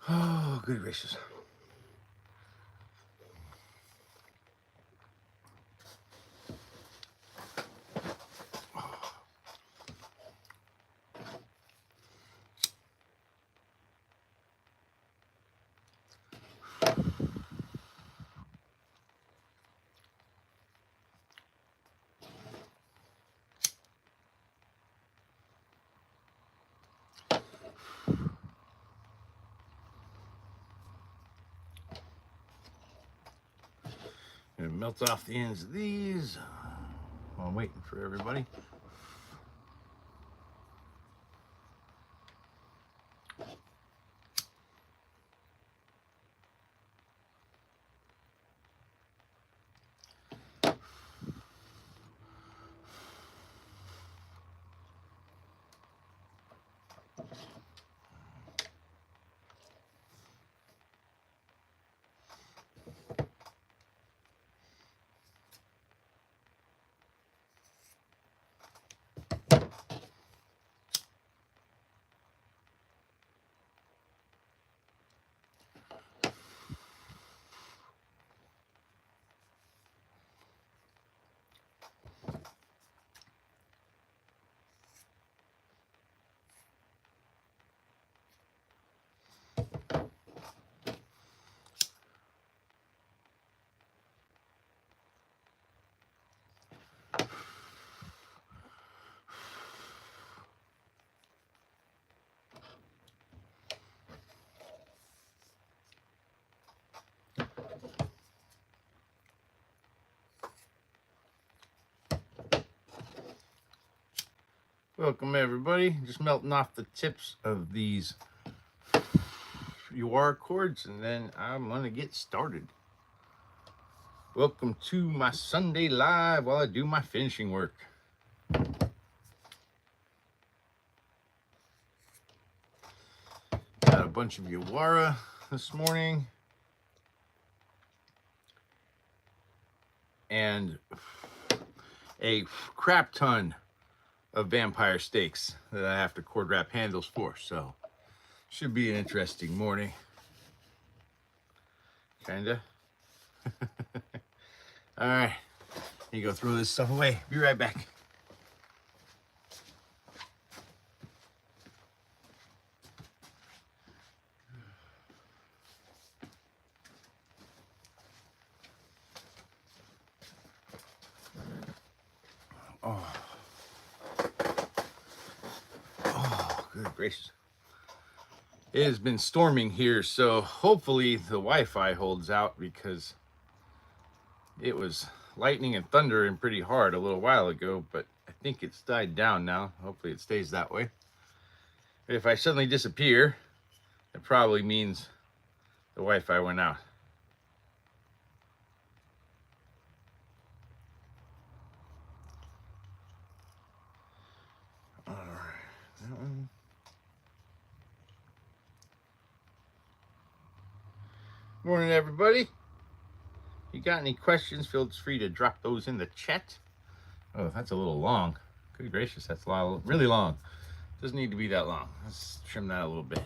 Oh, good gracious. Gonna melt off the ends of these while I'm waiting for everybody. Welcome everybody. Just melting off the tips of these UR cords and then I'm gonna get started. Welcome to my Sunday live while I do my finishing work. Got a bunch of Yawara this morning and a crap ton of vampire steaks that I have to cord wrap handles for, so should be an interesting morning. Kinda. All right, you go throw this stuff away. Be right back. Oh, good gracious. It has been storming here, so hopefully the Wi-Fi holds out because it was lightning and thundering pretty hard a little while ago, but I think it's died down now. Hopefully it stays that way. If I suddenly disappear, it probably means the Wi-Fi went out. All right, that one. Morning, everybody. You got any questions, feel free to drop those in the chat. Oh, that's a little long. Good gracious, that's really long. Doesn't need to be that long. Let's trim that a little bit.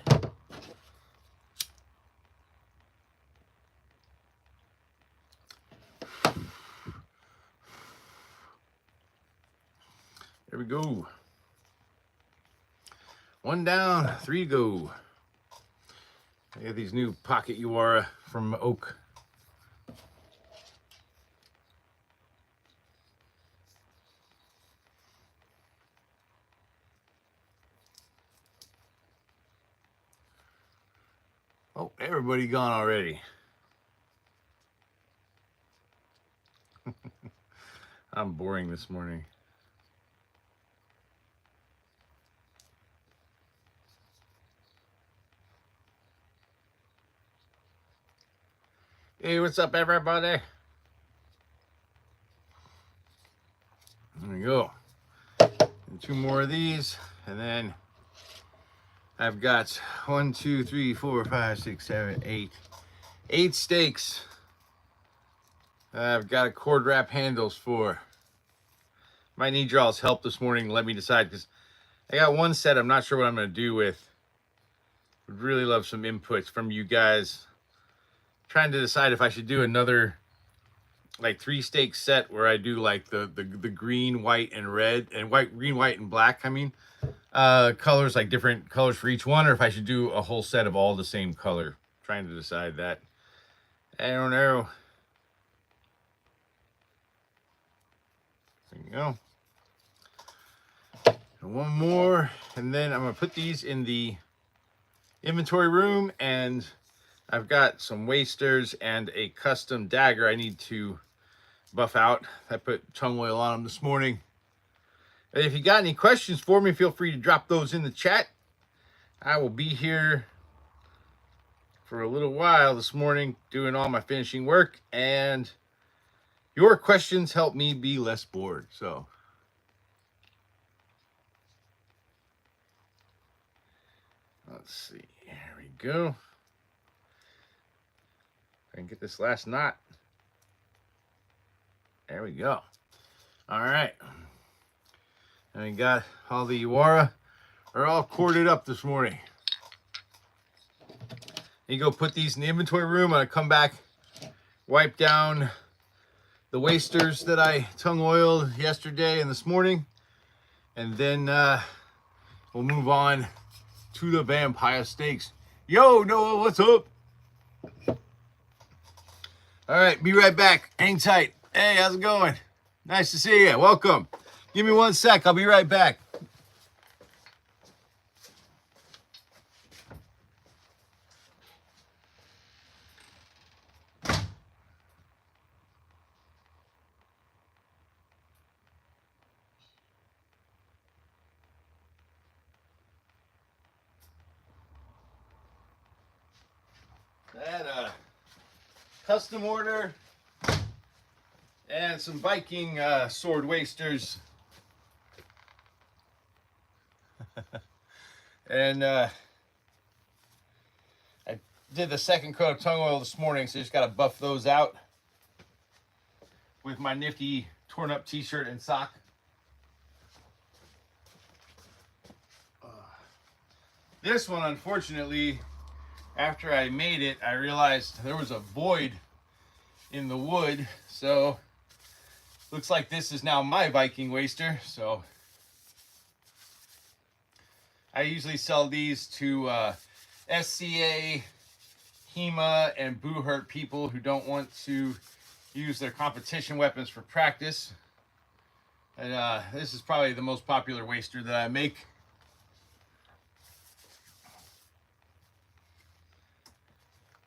There we go. One down, 3 to go. I got these new pocket Yawara from Oak. Oh, everybody gone already. I'm boring this morning. Hey, what's up, everybody? There we go. And 2 more of these, and then I've got 1, 2, 3, 4, 5, 6, 7, 8. 8 steaks. I've got a cord wrap handles for. Might need y'all's help this morning. Let me decide, because I got one set I'm not sure what I'm going to do with. Would really love some inputs from you guys. Trying to decide if I should do another like 3-stake set where I do like the green, white, and red, and green, white, and black. I mean, colors, like different colors for each one, or if I should do a whole set of all the same color. Trying to decide that. I don't know. There you go. And one more, and then I'm gonna put these in the inventory room, and I've got some wasters and a custom dagger I need to buff out. I put tongue oil on them this morning. And if you got any questions for me, feel free to drop those in the chat. I will be here for a little while this morning doing all my finishing work, and your questions help me be less bored. So let's see. There we go. I can get this last knot. There we go. All right. And we got all the Uwara are all corded up this morning. You go put these in the inventory room, and I come back, wipe down the wasters that I tongue oiled yesterday and this morning, and then we'll move on to the vampire steaks. Yo, Noah, what's up? All right, be right back. Hang tight. Hey, how's it going? Nice to see you. Welcome. Give me 1 sec. I'll be right back. That custom order and some Viking sword wasters. And I did the second coat of tongue oil this morning, so just got to buff those out with my nifty torn up t-shirt and sock. This one, unfortunately, after I made it, I realized there was a void in the wood, so looks like this is now my Viking waster. So I usually sell these to SCA, HEMA, and Boo Hurt people who don't want to use their competition weapons for practice. And this is probably the most popular waster that I make.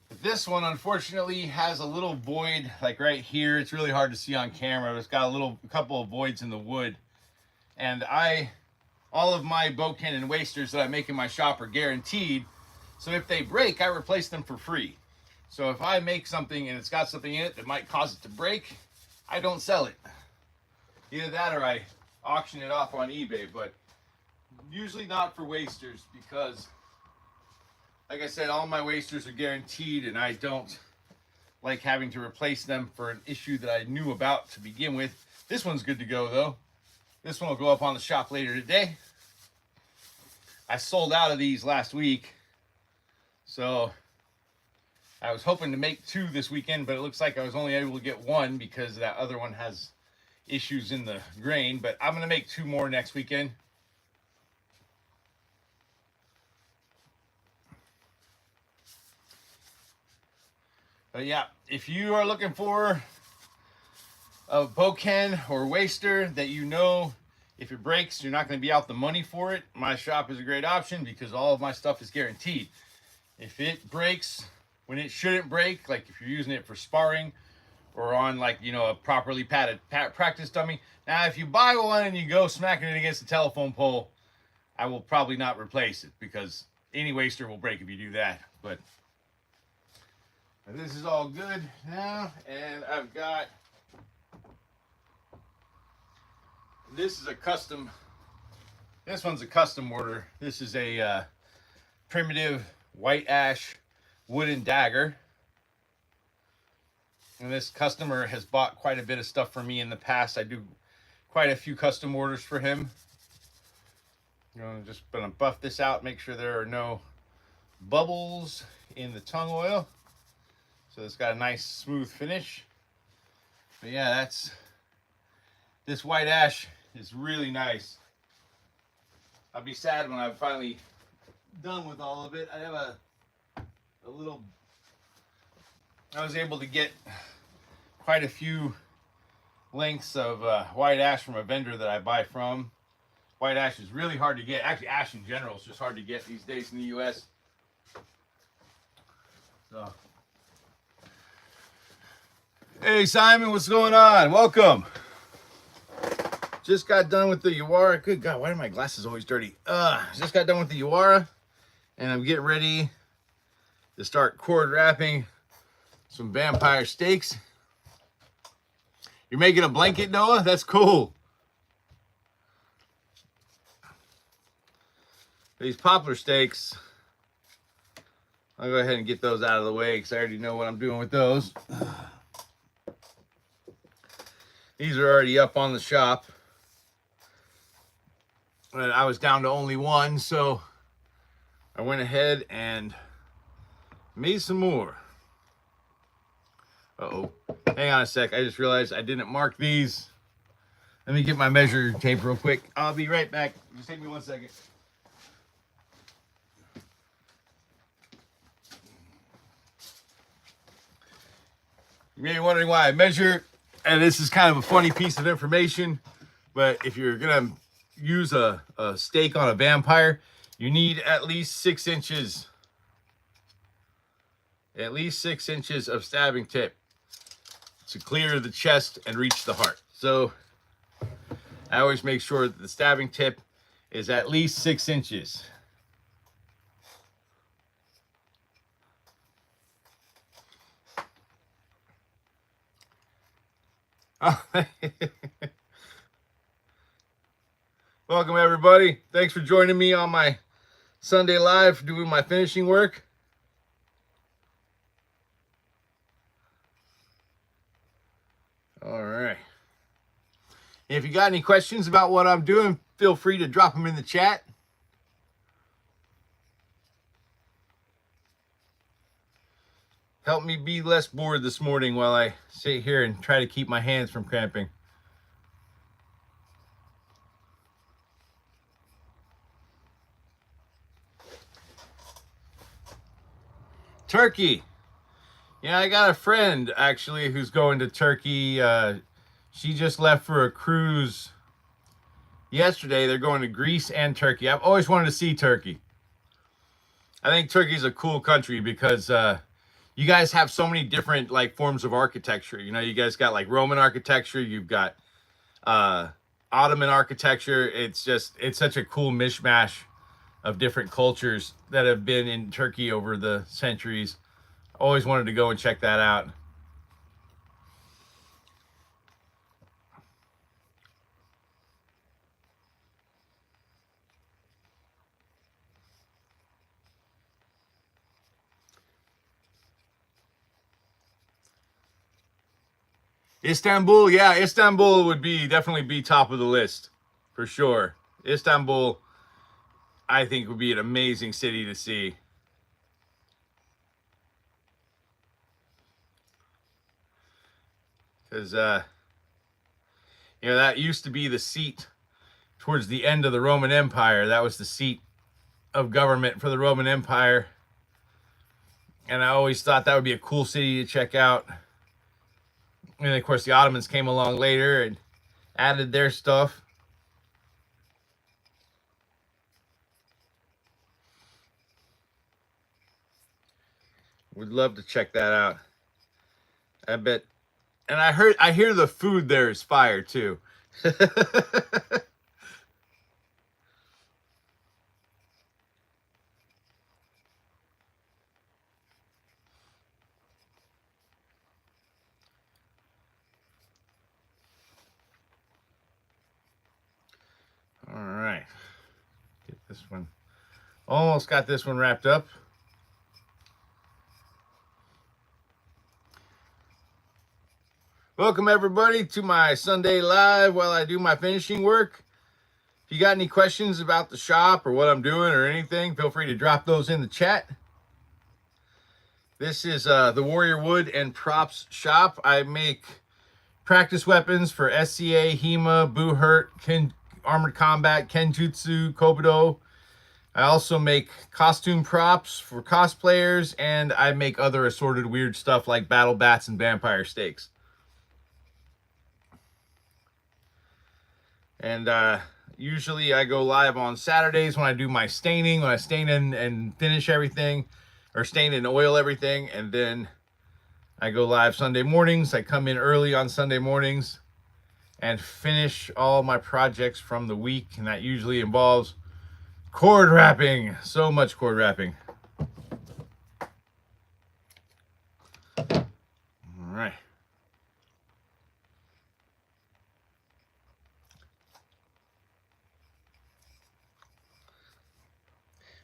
But this one, unfortunately, has a little void, like right here. It's really hard to see on camera, but it's got a couple of voids in the wood. And all of my bow cannon wasters that I make in my shop are guaranteed. So if they break, I replace them for free. So if I make something and it's got something in it that might cause it to break, I don't sell it. Either that or I auction it off on eBay, but usually not for wasters because, like I said, all my wasters are guaranteed, and I don't like having to replace them for an issue that I knew about to begin with. This one's good to go, though. This one will go up on the shop later today. I sold out of these last week, so I was hoping to make 2 this weekend, but it looks like I was only able to get 1 because that other one has issues in the grain. But I'm going to make 2 more next weekend. But yeah, if you are looking for a bowcan or waster that you know if it breaks, you're not going to be out the money for it, my shop is a great option because all of my stuff is guaranteed. If it breaks when it shouldn't break, like if you're using it for sparring or on, like, you know, a properly padded practice dummy. Now, if you buy one and you go smacking it against the telephone pole, I will probably not replace it because any waster will break if you do that. But this is all good now, and I've got, this is a custom, this one's a custom order. This is a primitive white ash wooden dagger. And this customer has bought quite a bit of stuff from me in the past. I do quite a few custom orders for him. I'm just gonna buff this out, make sure there are no bubbles in the tung oil, so it's got a nice smooth finish. But yeah, this white ash is really nice. I'll be sad when I'm finally done with all of it. I have a little, I was able to get quite a few lengths of white ash from a vendor that I buy from. White ash is really hard to get. Actually, ash in general is just hard to get these days in the US. So. Hey Simon, what's going on? Welcome. Just got done with the Uwara. Good God, why are my glasses always dirty? Just got done with the Uwara, and I'm getting ready to start cord wrapping some vampire steaks. You're making a blanket, Noah? That's cool. These poplar steaks, I'll go ahead and get those out of the way because I already know what I'm doing with those. These are already up on the shop. And I was down to only one, so I went ahead and made some more. Uh-oh. Hang on a sec. I just realized I didn't mark these. Let me get my measure tape real quick. I'll be right back. Just take me 1 second. You may be wondering why I measure, and this is kind of a funny piece of information, but if you're gonna use a steak on a vampire, you need at least 6 inches. At least 6 inches of stabbing tip to clear the chest and reach the heart. So I always make sure that the stabbing tip is at least 6 inches. Oh. Welcome everybody. Thanks for joining me on my Sunday live doing my finishing work. All right. If you got any questions about what I'm doing, feel free to drop them in the chat. Help me be less bored this morning while I sit here and try to keep my hands from cramping. Turkey. Yeah, I got a friend actually who's going to Turkey. She just left for a cruise yesterday. They're going to Greece and Turkey. I've always wanted to see Turkey. I think Turkey's a cool country because you guys have so many different like forms of architecture. You know, you guys got like Roman architecture, you've got Ottoman architecture. It's such a cool mishmash of different cultures that have been in Turkey over the centuries. Always wanted to go and check that out. Istanbul, yeah, Istanbul would definitely be top of the list for sure. Istanbul, I think, would be an amazing city to see. Because, you know, that used to be the seat towards the end of the Roman Empire. That was the seat of government for the Roman Empire. And I always thought that would be a cool city to check out. And of course, the Ottomans came along later and added their stuff. Would love to check that out. I bet. And I hear the food there is fire too. All right. Get this one. Almost got this one wrapped up. Welcome everybody to my Sunday live while I do my finishing work. If you got any questions about the shop or what I'm doing or anything, feel free to drop those in the chat. This is the Warrior Wood and Props shop. I make practice weapons for SCA, HEMA, Buhurt, Armored Combat, Kenjutsu, Kobudo. I also make costume props for cosplayers, and I make other assorted weird stuff like battle bats and vampire stakes. And usually I go live on Saturdays when I do my staining, when I stain and finish everything, or stain and oil everything, and then I go live Sunday mornings. I come in early on Sunday mornings and finish all my projects from the week, and that usually involves cord wrapping. So much cord wrapping. All right.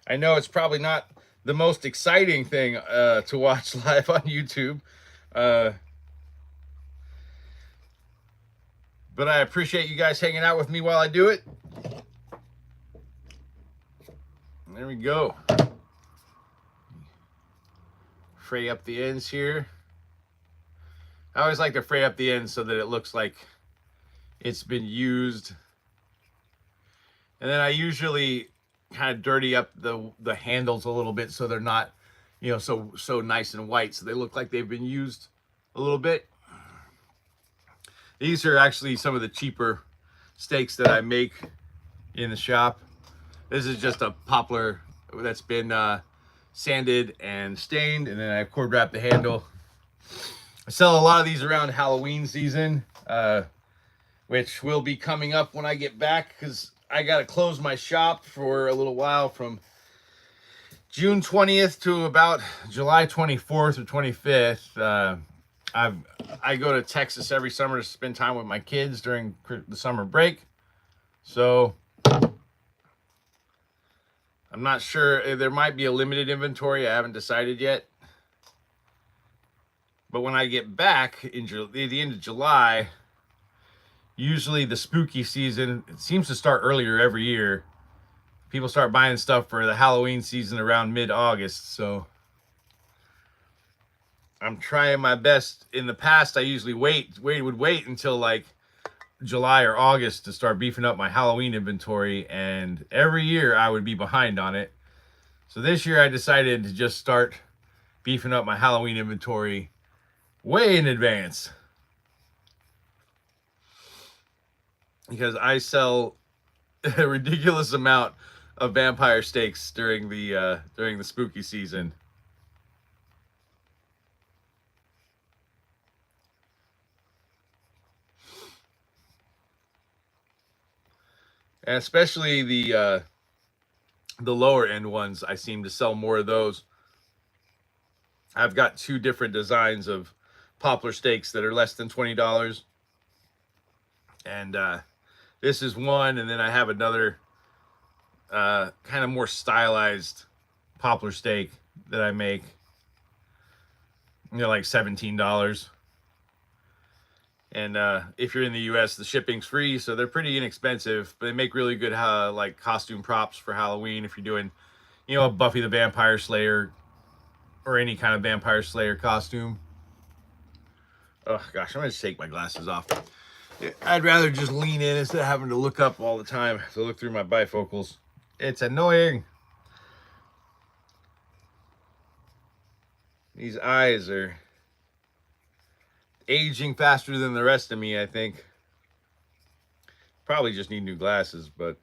I know it's probably not the most exciting thing to watch live on YouTube, but I appreciate you guys hanging out with me while I do it. There we go. Fray up the ends here. I always like to fray up the ends so that it looks like it's been used. And then I usually kind of dirty up the handles a little bit so they're not, you know, so nice and white, so they look like they've been used a little bit. These are actually some of the cheaper stakes that I make in the shop. This is just a poplar that's been sanded and stained, and then I cord wrap the handle. I sell a lot of these around Halloween season, which will be coming up when I get back, because I got to close my shop for a little while from June 20th to about July 24th or 25th. I go to Texas every summer to spend time with my kids during the summer break. So I'm not sure. There might be a limited inventory. I haven't decided yet. But when I get back in the end of July, usually the spooky season, it seems to start earlier every year. People start buying stuff for the Halloween season around mid-August. So I'm trying my best. In the past, I usually would wait until like July or August to start beefing up my Halloween inventory, and every year I would be behind on it. So this year I decided to just start beefing up my Halloween inventory way in advance, because I sell a ridiculous amount of vampire stakes during the spooky season. And especially the lower end ones, I seem to sell more of those. I've got two different designs of poplar stakes that are less than $20. And this is one, and then I have another kind of more stylized poplar stake that I make. You know, like $17. And if you're in the US, the shipping's free, so they're pretty inexpensive. But they make really good like costume props for Halloween if you're doing, you know, a Buffy the Vampire Slayer or any kind of Vampire Slayer costume. Oh gosh, I'm gonna take my glasses off. I'd rather just lean in instead of having to look up all the time to look through my bifocals. It's annoying. These eyes are aging faster than the rest of me, I think. Probably just need new glasses, but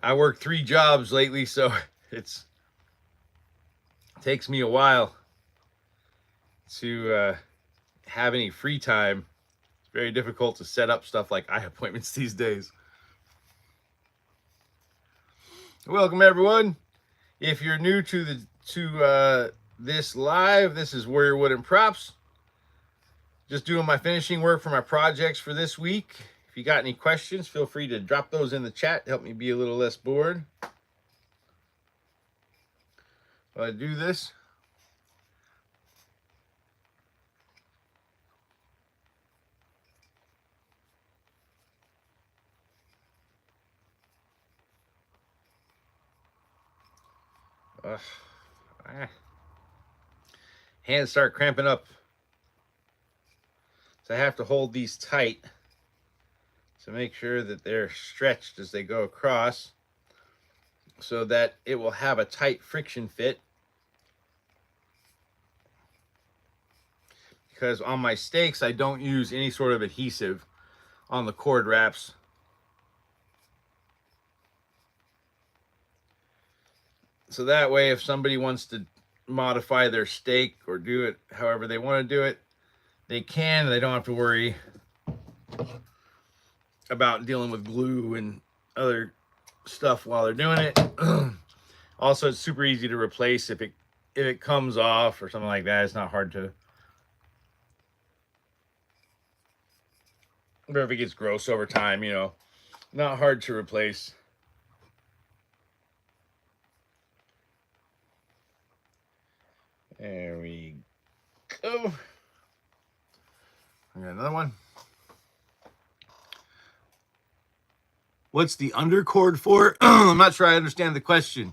I work 3 jobs lately, so it takes me a while to have any free time. It's very difficult to set up stuff like eye appointments these days. Welcome everyone. If you're new to this live, this is Warrior Wood and Props. Just doing my finishing work for my projects for this week. If you got any questions, feel free to drop those in the chat. Help me be a little less bored while I do this. hands start cramping up. So I have to hold these tight to make sure that they're stretched as they go across, so that it will have a tight friction fit. Because on my stakes, I don't use any sort of adhesive on the cord wraps. So that way, if somebody wants to modify their stake or do it however they want to do it, they can. They don't have to worry about dealing with glue and other stuff while they're doing it. Also, it's super easy to replace if it comes off or something like that. It's not hard to. Or if it gets gross over time, you know, not hard to replace. There we go. I got another one. What's the undercord for? I'm not sure I understand the question.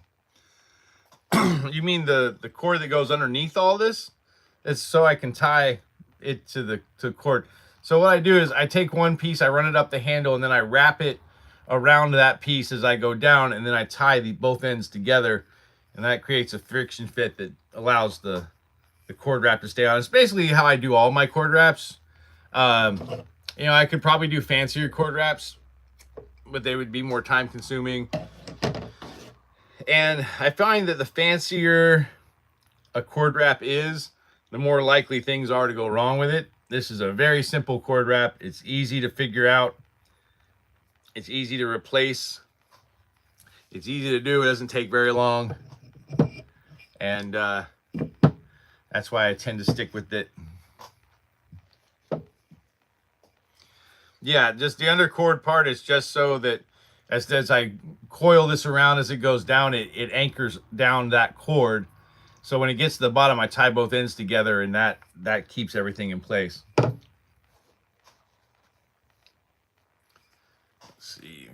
You mean the cord that goes underneath all this? It's so I can tie it to the cord. So what I do is I take one piece, I run it up the handle, and then I wrap it around that piece as I go down, and then I tie both ends together, and that creates a friction fit that allows the cord wrap to stay on. It's basically how I do all my cord wraps. You know, I could probably do fancier cord wraps, but they would be more time consuming. And I find that the fancier a cord wrap is, the more likely things are to go wrong with it. This is a very simple cord wrap. It's easy to figure out. It's easy to replace. It's easy to do. It doesn't take very long. And that's why I tend to stick with it. Yeah, just the undercord part is just so that as I coil this around as it goes down, it anchors down that cord. So when it gets to the bottom, I tie both ends together, and that keeps everything in place. Let's see.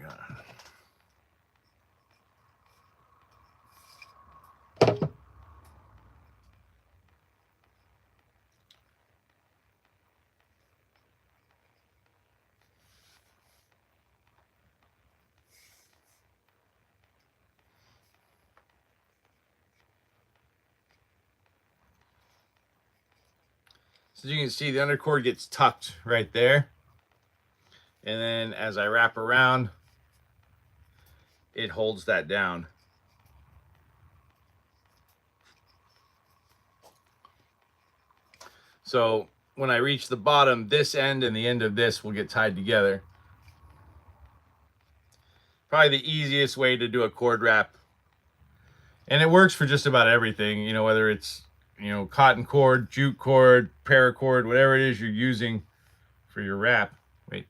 So you can see the undercord gets tucked right there. And then as I wrap around, it holds that down. So when I reach the bottom, this end and the end of this will get tied together. Probably the easiest way to do a cord wrap. And it works for just about everything, you know, whether it's, you know, cotton cord, jute cord, paracord, whatever it is you're using for your wrap. Wait.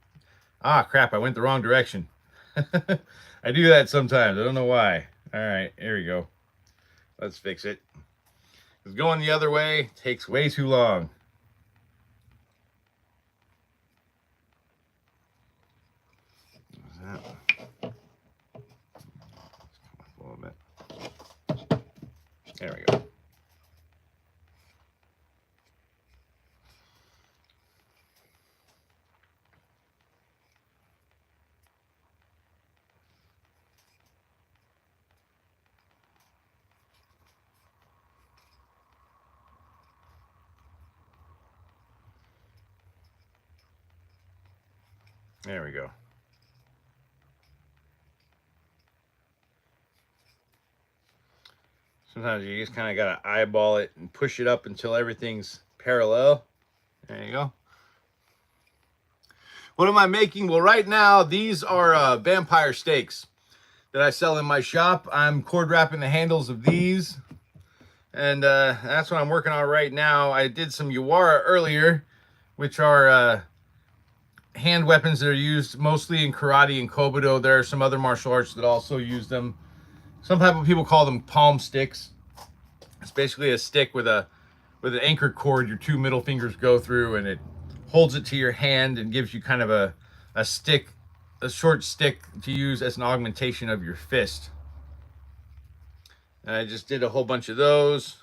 Ah, crap, I went the wrong direction. I do that sometimes. I don't know why. All right, here we go. Let's fix it. Because going the other way takes way too long. There we go. There we go. Sometimes you just kind of got to eyeball it and push it up until everything's parallel. There you go. What am I making? Well, right now, these are vampire stakes that I sell in my shop. I'm cord wrapping the handles of these. And that's what I'm working on right now. I did some Yawara earlier, which are hand weapons that are used mostly in karate and kobudo. There are some other martial arts that also use them. Some people call them palm sticks. It's basically a stick with an anchor cord your two middle fingers go through, and it holds it to your hand and gives you kind of a short stick to use as an augmentation of your fist. And I just did a whole bunch of those.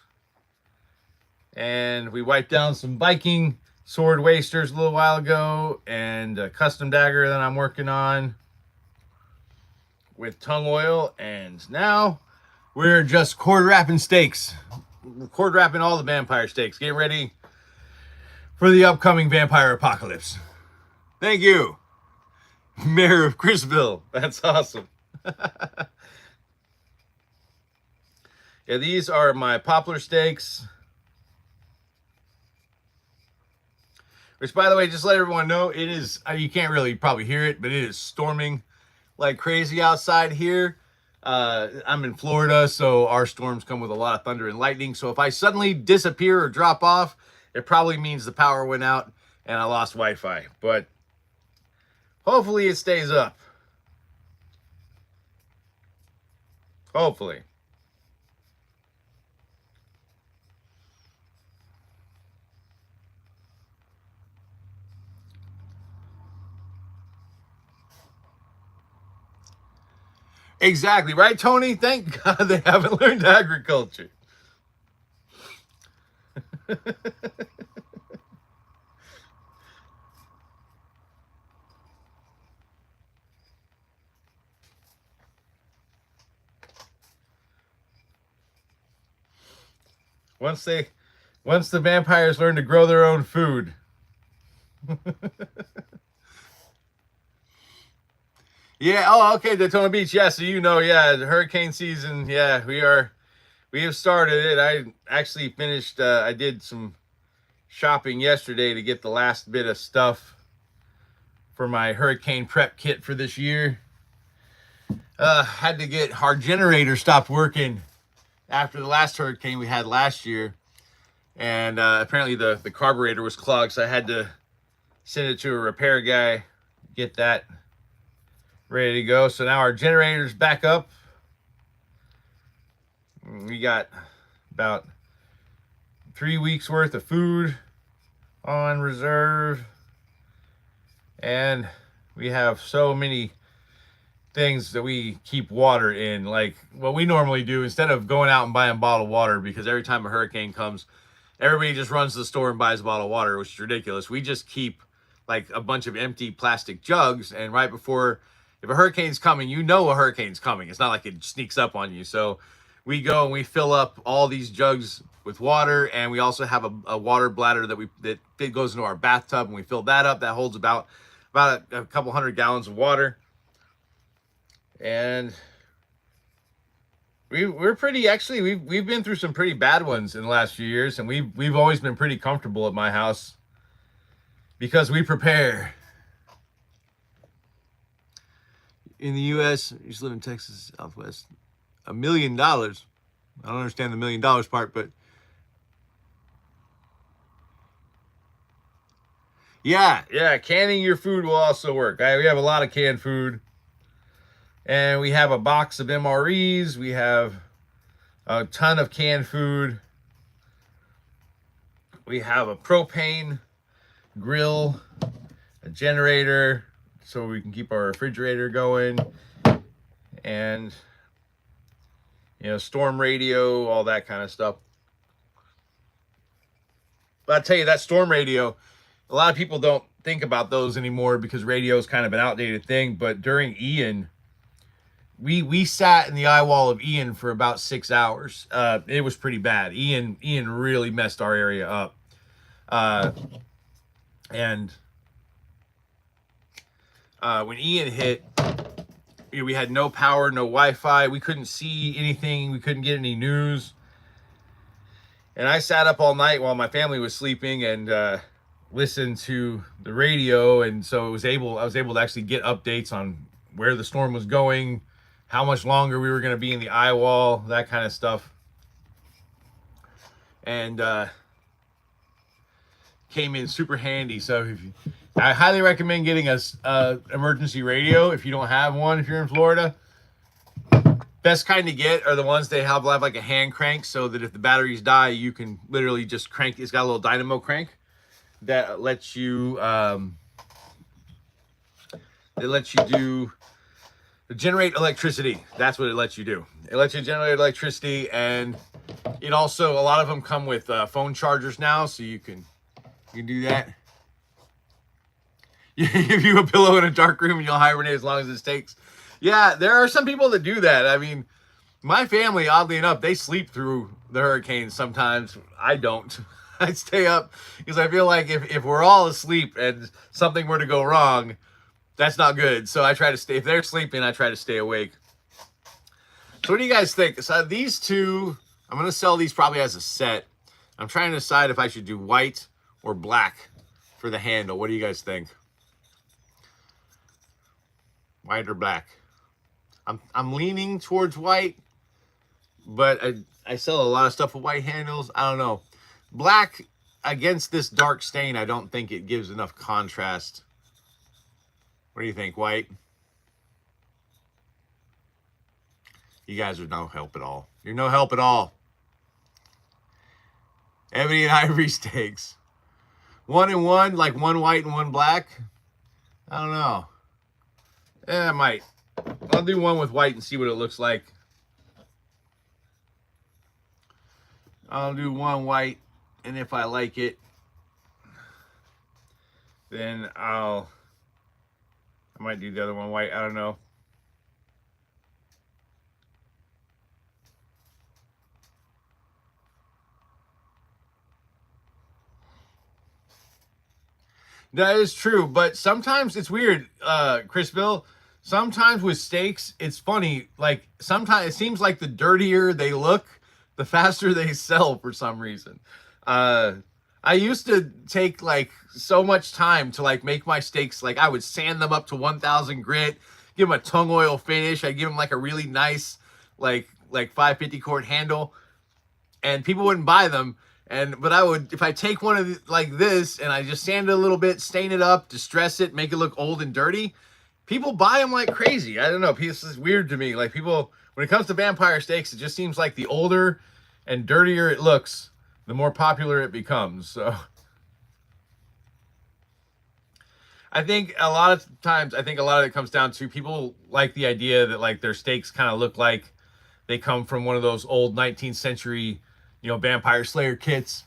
And we wiped down some Viking sword wasters a little while ago, and a custom dagger that I'm working on with tung oil. And now we're just cord wrapping steaks. Cord wrapping all the vampire steaks. Getting ready for the upcoming vampire apocalypse. Thank you, Mayor of Chrisville. That's awesome. Yeah, these are my poplar steaks. Which, by the way, just let everyone know, it is, you can't really probably hear it, but it is storming like crazy outside here. I'm in Florida, so our storms come with a lot of thunder and lightning. So if I suddenly disappear or drop off, it probably means the power went out and I lost Wi-Fi. But hopefully it stays up. Hopefully. Exactly, right, Tony? Thank God they haven't learned agriculture. Once the vampires learn to grow their own food. Yeah, oh, okay, Daytona Beach. Yeah, so yeah, the hurricane season. Yeah, we have started it. I actually finished, I did some shopping yesterday to get the last bit of stuff for my hurricane prep kit for this year. Had to get our generator stopped working after the last hurricane we had last year. And apparently the carburetor was clogged, so I had to send it to a repair guy, get that ready to go. So now our generator's back up. We got about 3 weeks worth of food on reserve. And we have so many things that we keep water in. Like what we normally do, instead of going out and buying bottled water, because every time a hurricane comes, everybody just runs to the store and buys a bottle of water, which is ridiculous. We just keep like a bunch of empty plastic jugs, and right before, if a hurricane's coming, you know a hurricane's coming. It's not like it sneaks up on you. So we go and we fill up all these jugs with water, and we also have a water bladder that goes into our bathtub, and we fill that up. That holds about a couple 100 gallons of water. And we're pretty, actually, we've been through some pretty bad ones in the last few years, and we've always been pretty comfortable at my house because we prepare. In the U.S., you used to live in Texas, Southwest. $1 million. I don't understand the $1 million part, but yeah, canning your food will also work. We have a lot of canned food, and we have a box of MREs. We have a ton of canned food. We have a propane grill, a generator, so we can keep our refrigerator going, and storm radio, all that kind of stuff. But I'll tell you, that storm radio, a lot of people don't think about those anymore because radio is kind of an outdated thing. But during Ian, we sat in the eye wall of Ian for about 6 hours. It was pretty bad. Ian really messed our area up. And when Ian hit, we had no power, no Wi-Fi. We couldn't see anything. We couldn't get any news. And I sat up all night while my family was sleeping and listened to the radio. And so I was able to actually get updates on where the storm was going, how much longer we were going to be in the eye wall, that kind of stuff. And came in super handy. So I highly recommend getting a emergency radio if you don't have one, if you're in Florida. Best kind to get are the ones they have like a hand crank, so that if the batteries die, you can literally just crank. It's got a little dynamo crank that lets you generate electricity. That's what it lets you do. It lets you generate electricity, and It also, a lot of them come with phone chargers now, so you can do that. Give you a pillow in a dark room and you'll hibernate as long as it takes. Yeah, there are some people that do that. I mean, my family, oddly enough, they sleep through the hurricanes sometimes. I don't. I stay up because I feel like if we're all asleep and something were to go wrong, that's not good. So I try to stay, if they're sleeping, I try to stay awake. So what do you guys think? So these two, I'm going to sell these probably as a set. I'm trying to decide if I should do white or black for the handle. What do you guys think? White or black? I'm leaning towards white, but I sell a lot of stuff with white handles. I don't know. Black against this dark stain, I don't think it gives enough contrast. What do you think, white? You guys are no help at all. You're no help at all. Ebony and ivory steaks. 1 and 1, like 1 white and 1 black. I don't know. I might. I'll do 1 with white and see what it looks like. I'll do 1 white, and if I like it, then I might do the other 1 white. I don't know. That is true, but sometimes it's weird, Chris Bill. Sometimes with steaks, it's funny. Like, sometimes it seems like the dirtier they look, the faster they sell for some reason. I used to take like so much time to like make my steaks. Like, I would sand them up to 1000 grit, give them a tung oil finish. I give them like a really nice, like 550 quart handle, and people wouldn't buy them. But I would, if I take one of the, like this and I just sand it a little bit, stain it up, distress it, make it look old and dirty, people buy them like crazy. I don't know. This is weird to me. Like, people, when it comes to vampire steaks, it just seems like the older and dirtier it looks, the more popular it becomes. So I think a lot of times, a lot of it comes down to people like the idea that like their steaks kind of look like they come from one of those old 19th century, vampire slayer kits.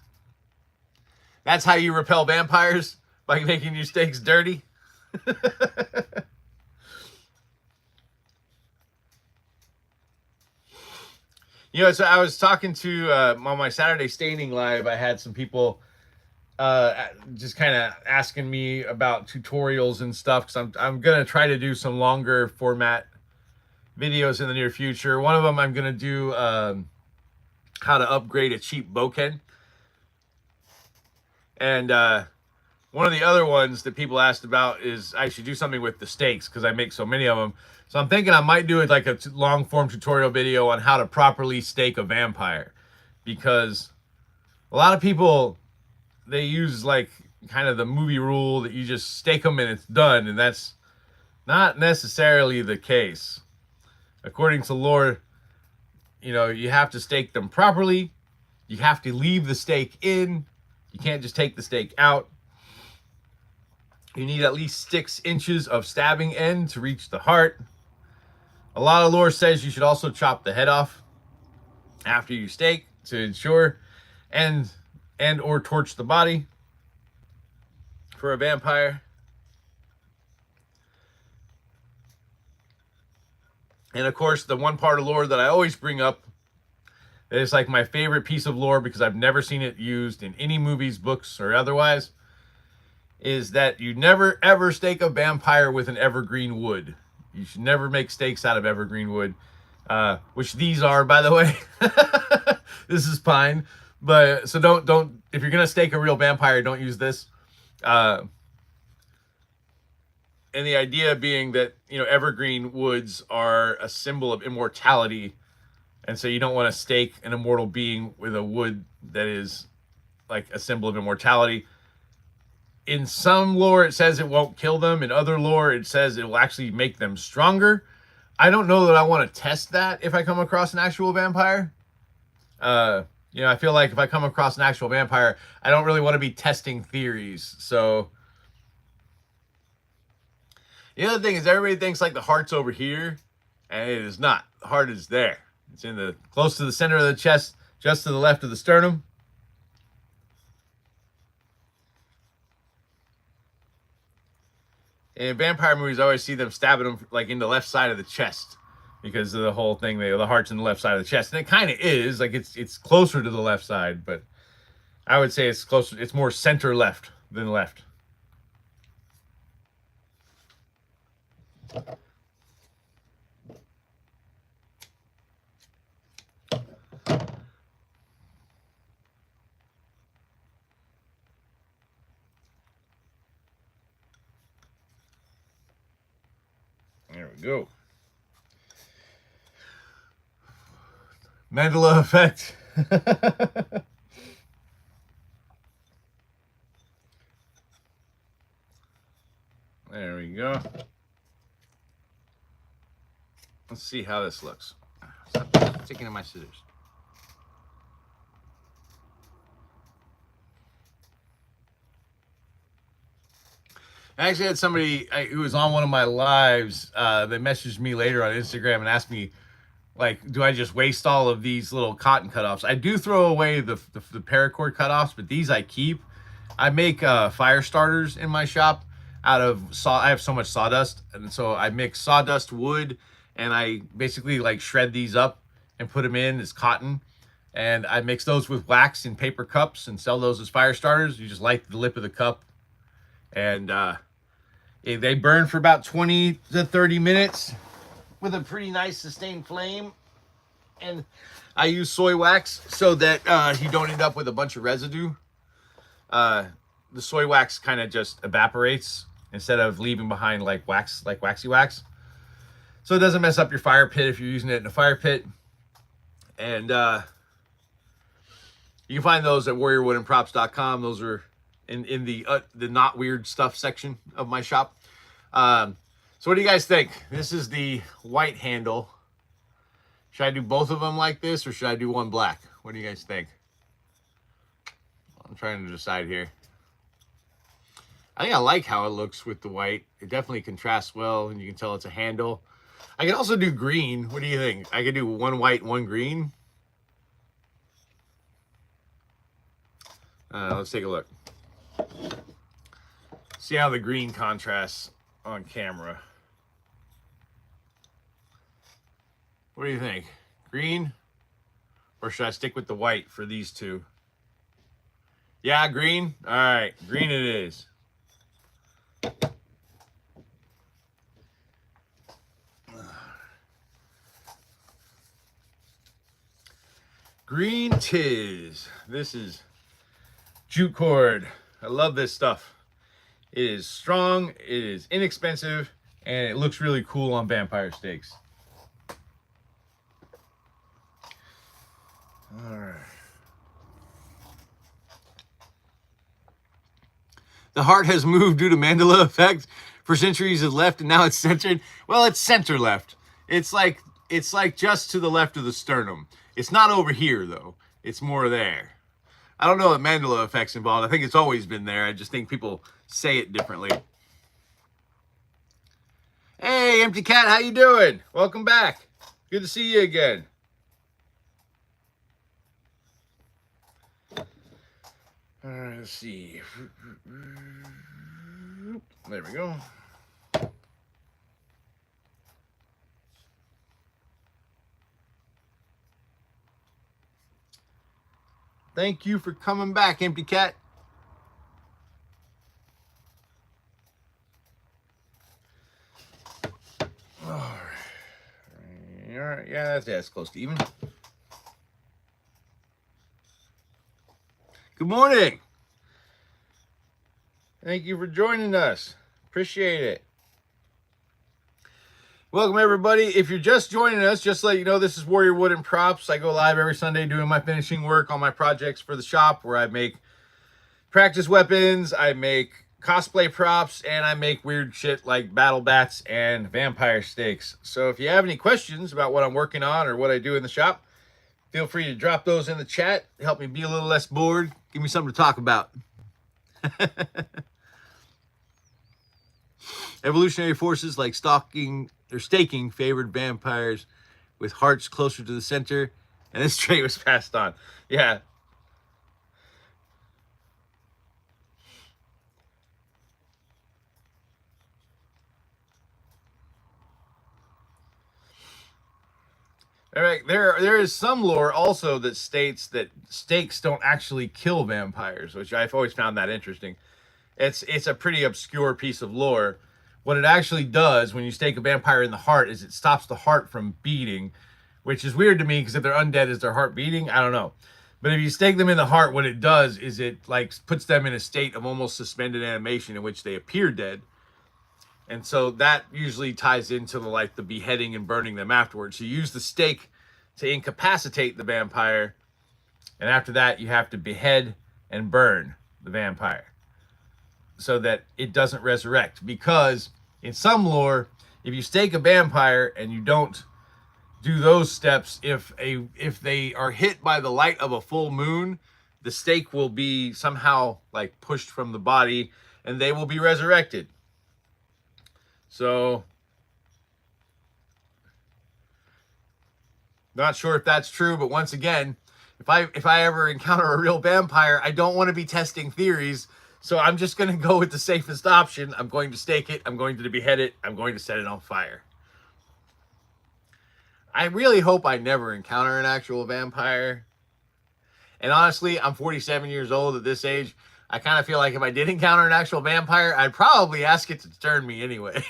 That's how you repel vampires, by making your steaks dirty. So I was talking to, on my Saturday staining live, I had some people just kind of asking me about tutorials and stuff, because I'm going to try to do some longer format videos in the near future. One of them, I'm going to do how to upgrade a cheap boken. And one of the other ones that people asked about is I should do something with the steaks, because I make so many of them. So I'm thinking I might do it like a long form tutorial video on how to properly steak a vampire, because a lot of people, they use like kind of the movie rule that you just steak them and it's done, and that's not necessarily the case. According to lore, you have to steak them properly. You have to leave the steak in. You can't just take the steak out. You need at least 6 inches of stabbing end to reach the heart. A lot of lore says you should also chop the head off after you steak to ensure, and or torch the body for a vampire. And of course, the one part of lore that I always bring up, that is like my favorite piece of lore because I've never seen it used in any movies, books, or otherwise, is that you never ever steak a vampire with an evergreen wood. You should never make steaks out of evergreen wood, which these are, by the way. This is pine, but so don't if you're gonna steak a real vampire, don't use this. And the idea being that evergreen woods are a symbol of immortality, and so you don't want to steak an immortal being with a wood that is like a symbol of immortality. In some lore, it says it won't kill them. In other lore, it says it will actually make them stronger. I don't know that I want to test that if I come across an actual vampire. I feel like if I come across an actual vampire, I don't really want to be testing theories. So the other thing is, everybody thinks like the heart's over here, and it is not. The heart is there. It's in the close to the center of the chest, just to the left of the sternum. In vampire movies, I always see them stabbing them like in the left side of the chest because of the whole thing. The heart's in the left side of the chest, and it kind of is like it's closer to the left side, but I would say it's closer. It's more center left than left. There we go. Mandela effect. There we go. Let's see how this looks. Stop taking my scissors. I actually had somebody who was on one of my lives. They messaged me later on Instagram and asked me, like, do I just waste all of these little cotton cutoffs? I do throw away the paracord cutoffs, but these I keep. I make fire starters in my shop out of I have so much sawdust, and so I mix sawdust, wood, and I basically like shred these up and put them in as cotton. And I mix those with wax in paper cups and sell those as fire starters. You just light the lip of the cup, and they burn for about 20 to 30 minutes with a pretty nice sustained flame. And I use soy wax so that you don't end up with a bunch of residue. The soy wax kind of just evaporates instead of leaving behind like wax, like waxy wax. So it doesn't mess up your fire pit if you're using it in a fire pit. And you can find those at warriorwoodenprops.com. Those are in the not weird stuff section of my shop. So what do you guys think? This is the white handle. Should I do both of them like this, or should I do one black? What do you guys think? I'm trying to decide here. I think I like how it looks with the white. It definitely contrasts well, and you can tell it's a handle. I can also do green. What do you think? I could do one white, one green. Let's take a look. See how the green contrasts on camera. What do you think? Green? Or should I stick with the white for these two? Yeah, green? All right, green it is. Green tis. This is jute cord. I love this stuff. It is strong, it is inexpensive, and it looks really cool on vampire stakes. All right. The heart has moved due to Mandela effect. For centuries it left, and now it's centered. Well, it's center left. It's like just to the left of the sternum. It's not over here though. It's more there. I don't know what Mandela effect's involved. I think it's always been there. I just think people say it differently. Hey, Empty Cat, how you doing? Welcome back. Good to see you again. All right, let's see. There we go. Thank you for coming back, Empty Cat. All right. Yeah, that's close to even. Good morning. Thank you for joining us. Appreciate it. Welcome, everybody. If you're just joining us, just to let you know, this is Warrior Wooden Props. I go live every Sunday doing my finishing work on my projects for the shop, where I make practice weapons, I make cosplay props, and I make weird shit like battle bats and vampire stakes. So if you have any questions about what I'm working on or what I do in the shop, feel free to drop those in the chat. Help me be a little less bored. Give me something to talk about. Evolutionary forces like staking favored vampires with hearts closer to the center And this trait was passed on. Yeah. All right, there is some lore also that states that stakes don't actually kill vampires, which I've always found that interesting. It's a pretty obscure piece of lore. What it actually does when you stake a vampire in the heart is it stops the heart from beating, which is weird to me because if they're undead, is their heart beating? I don't know. But if you stake them in the heart, what it does is it like puts them in a state of almost suspended animation in which they appear dead. And so that usually ties into the beheading and burning them afterwards. So you use the stake to incapacitate the vampire, and after that you have to behead and burn the vampire so that it doesn't resurrect. Because in some lore, if you stake a vampire and you don't do those steps, if they are hit by the light of a full moon, the stake will be somehow like pushed from the body and they will be resurrected. So, not sure if that's true, but once again, if I ever encounter a real vampire, I don't want to be testing theories. So I'm just going to go with the safest option. I'm going to stake it. I'm going to behead it. I'm going to set it on fire. I really hope I never encounter an actual vampire. And honestly, I'm 47 years old at this age. I kind of feel like if I did encounter an actual vampire, I'd probably ask it to turn me anyway.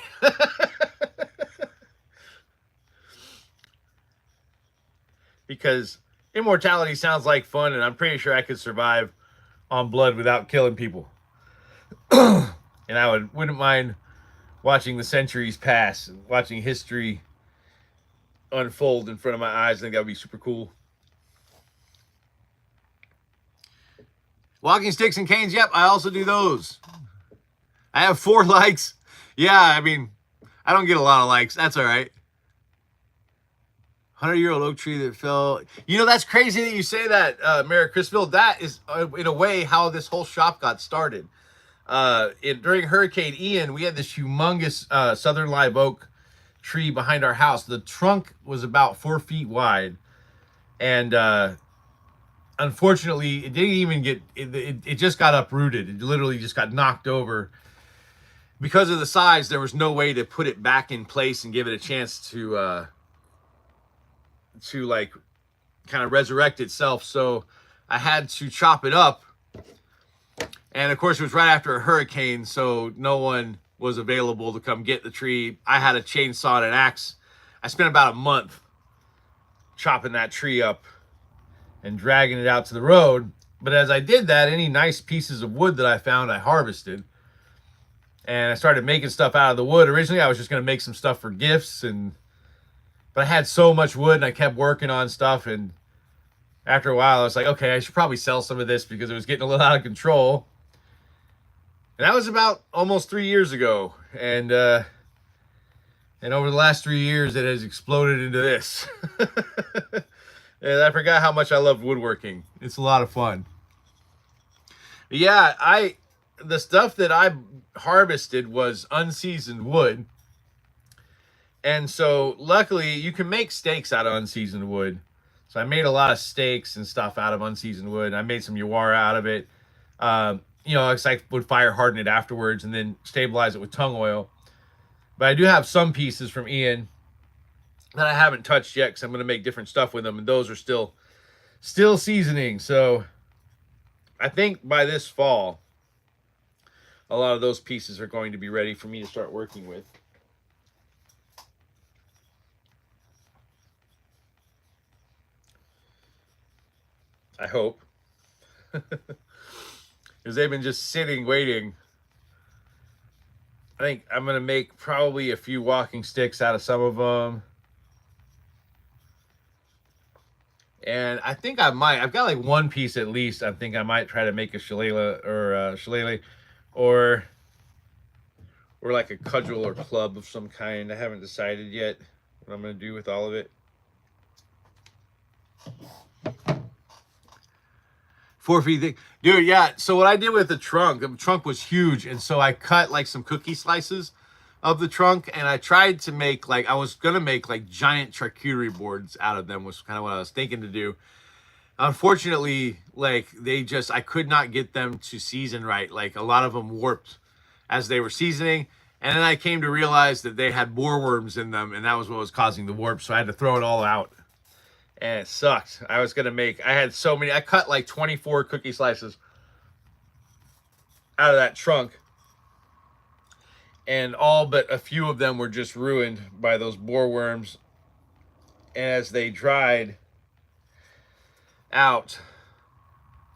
Because immortality sounds like fun, and I'm pretty sure I could survive on blood without killing people. And I wouldn't mind watching the centuries pass, and watching history unfold in front of my eyes. I think that would be super cool. Walking sticks and canes, yep, I also do those. I have 4 likes. Yeah, I mean, I don't get a lot of likes. That's all right. 100-year-old oak tree that fell. You know, that's crazy that you say that, Merrick Chrisville. That is, in a way, how this whole shop got started. During Hurricane Ian, we had this humongous southern live oak tree behind our house. The trunk was about 4 feet wide. And unfortunately, it didn't even get, it just got uprooted. It literally just got knocked over. Because of the size, there was no way to put it back in place and give it a chance to like kind of resurrect itself. So I had to chop it up. And of course, it was right after a hurricane, so no one was available to come get the tree. I had a chainsaw and an axe. I spent about a month chopping that tree up and dragging it out to the road. But as I did that, any nice pieces of wood that I found, I harvested. And I started making stuff out of the wood. Originally, I was just going to make some stuff for gifts, but I had so much wood and I kept working on stuff. And after a while, I was like, okay, I should probably sell some of this because it was getting a little out of control. And that was about almost 3 years ago. And over the last 3 years, it has exploded into this. And I forgot how much I loved woodworking. It's a lot of fun. Yeah, the stuff that I harvested was unseasoned wood. And so luckily you can make stakes out of unseasoned wood. So I made a lot of stakes and stuff out of unseasoned wood. I made some Yawara out of it. You know, I would fire harden it afterwards and then stabilize it with tung oil. But I do have some pieces from Ian that I haven't touched yet because I'm going to make different stuff with them. And those are still seasoning. So I think by this fall, a lot of those pieces are going to be ready for me to start working with. I hope. Because they've been just sitting, waiting. I think I'm going to make probably a few walking sticks out of some of them. And I think I might. I've got like one piece at least. I think I might try to make a shillelagh or like a cudgel or club of some kind. I haven't decided yet what I'm going to do with all of it. 4 feet thick. Dude, yeah. So what I did with the trunk was huge. And so I cut like some cookie slices of the trunk, and I tried to make like, I was gonna make like giant charcuterie boards out of them, was kind of what I was thinking to do. Unfortunately, like I could not get them to season right. Like a lot of them warped as they were seasoning. And then I came to realize that they had boreworms in them, and that was what was causing the warp. So I had to throw it all out. And it sucked. I had so many. I cut like 24 cookie slices out of that trunk. And all but a few of them were just ruined by those boreworms. And as they dried out,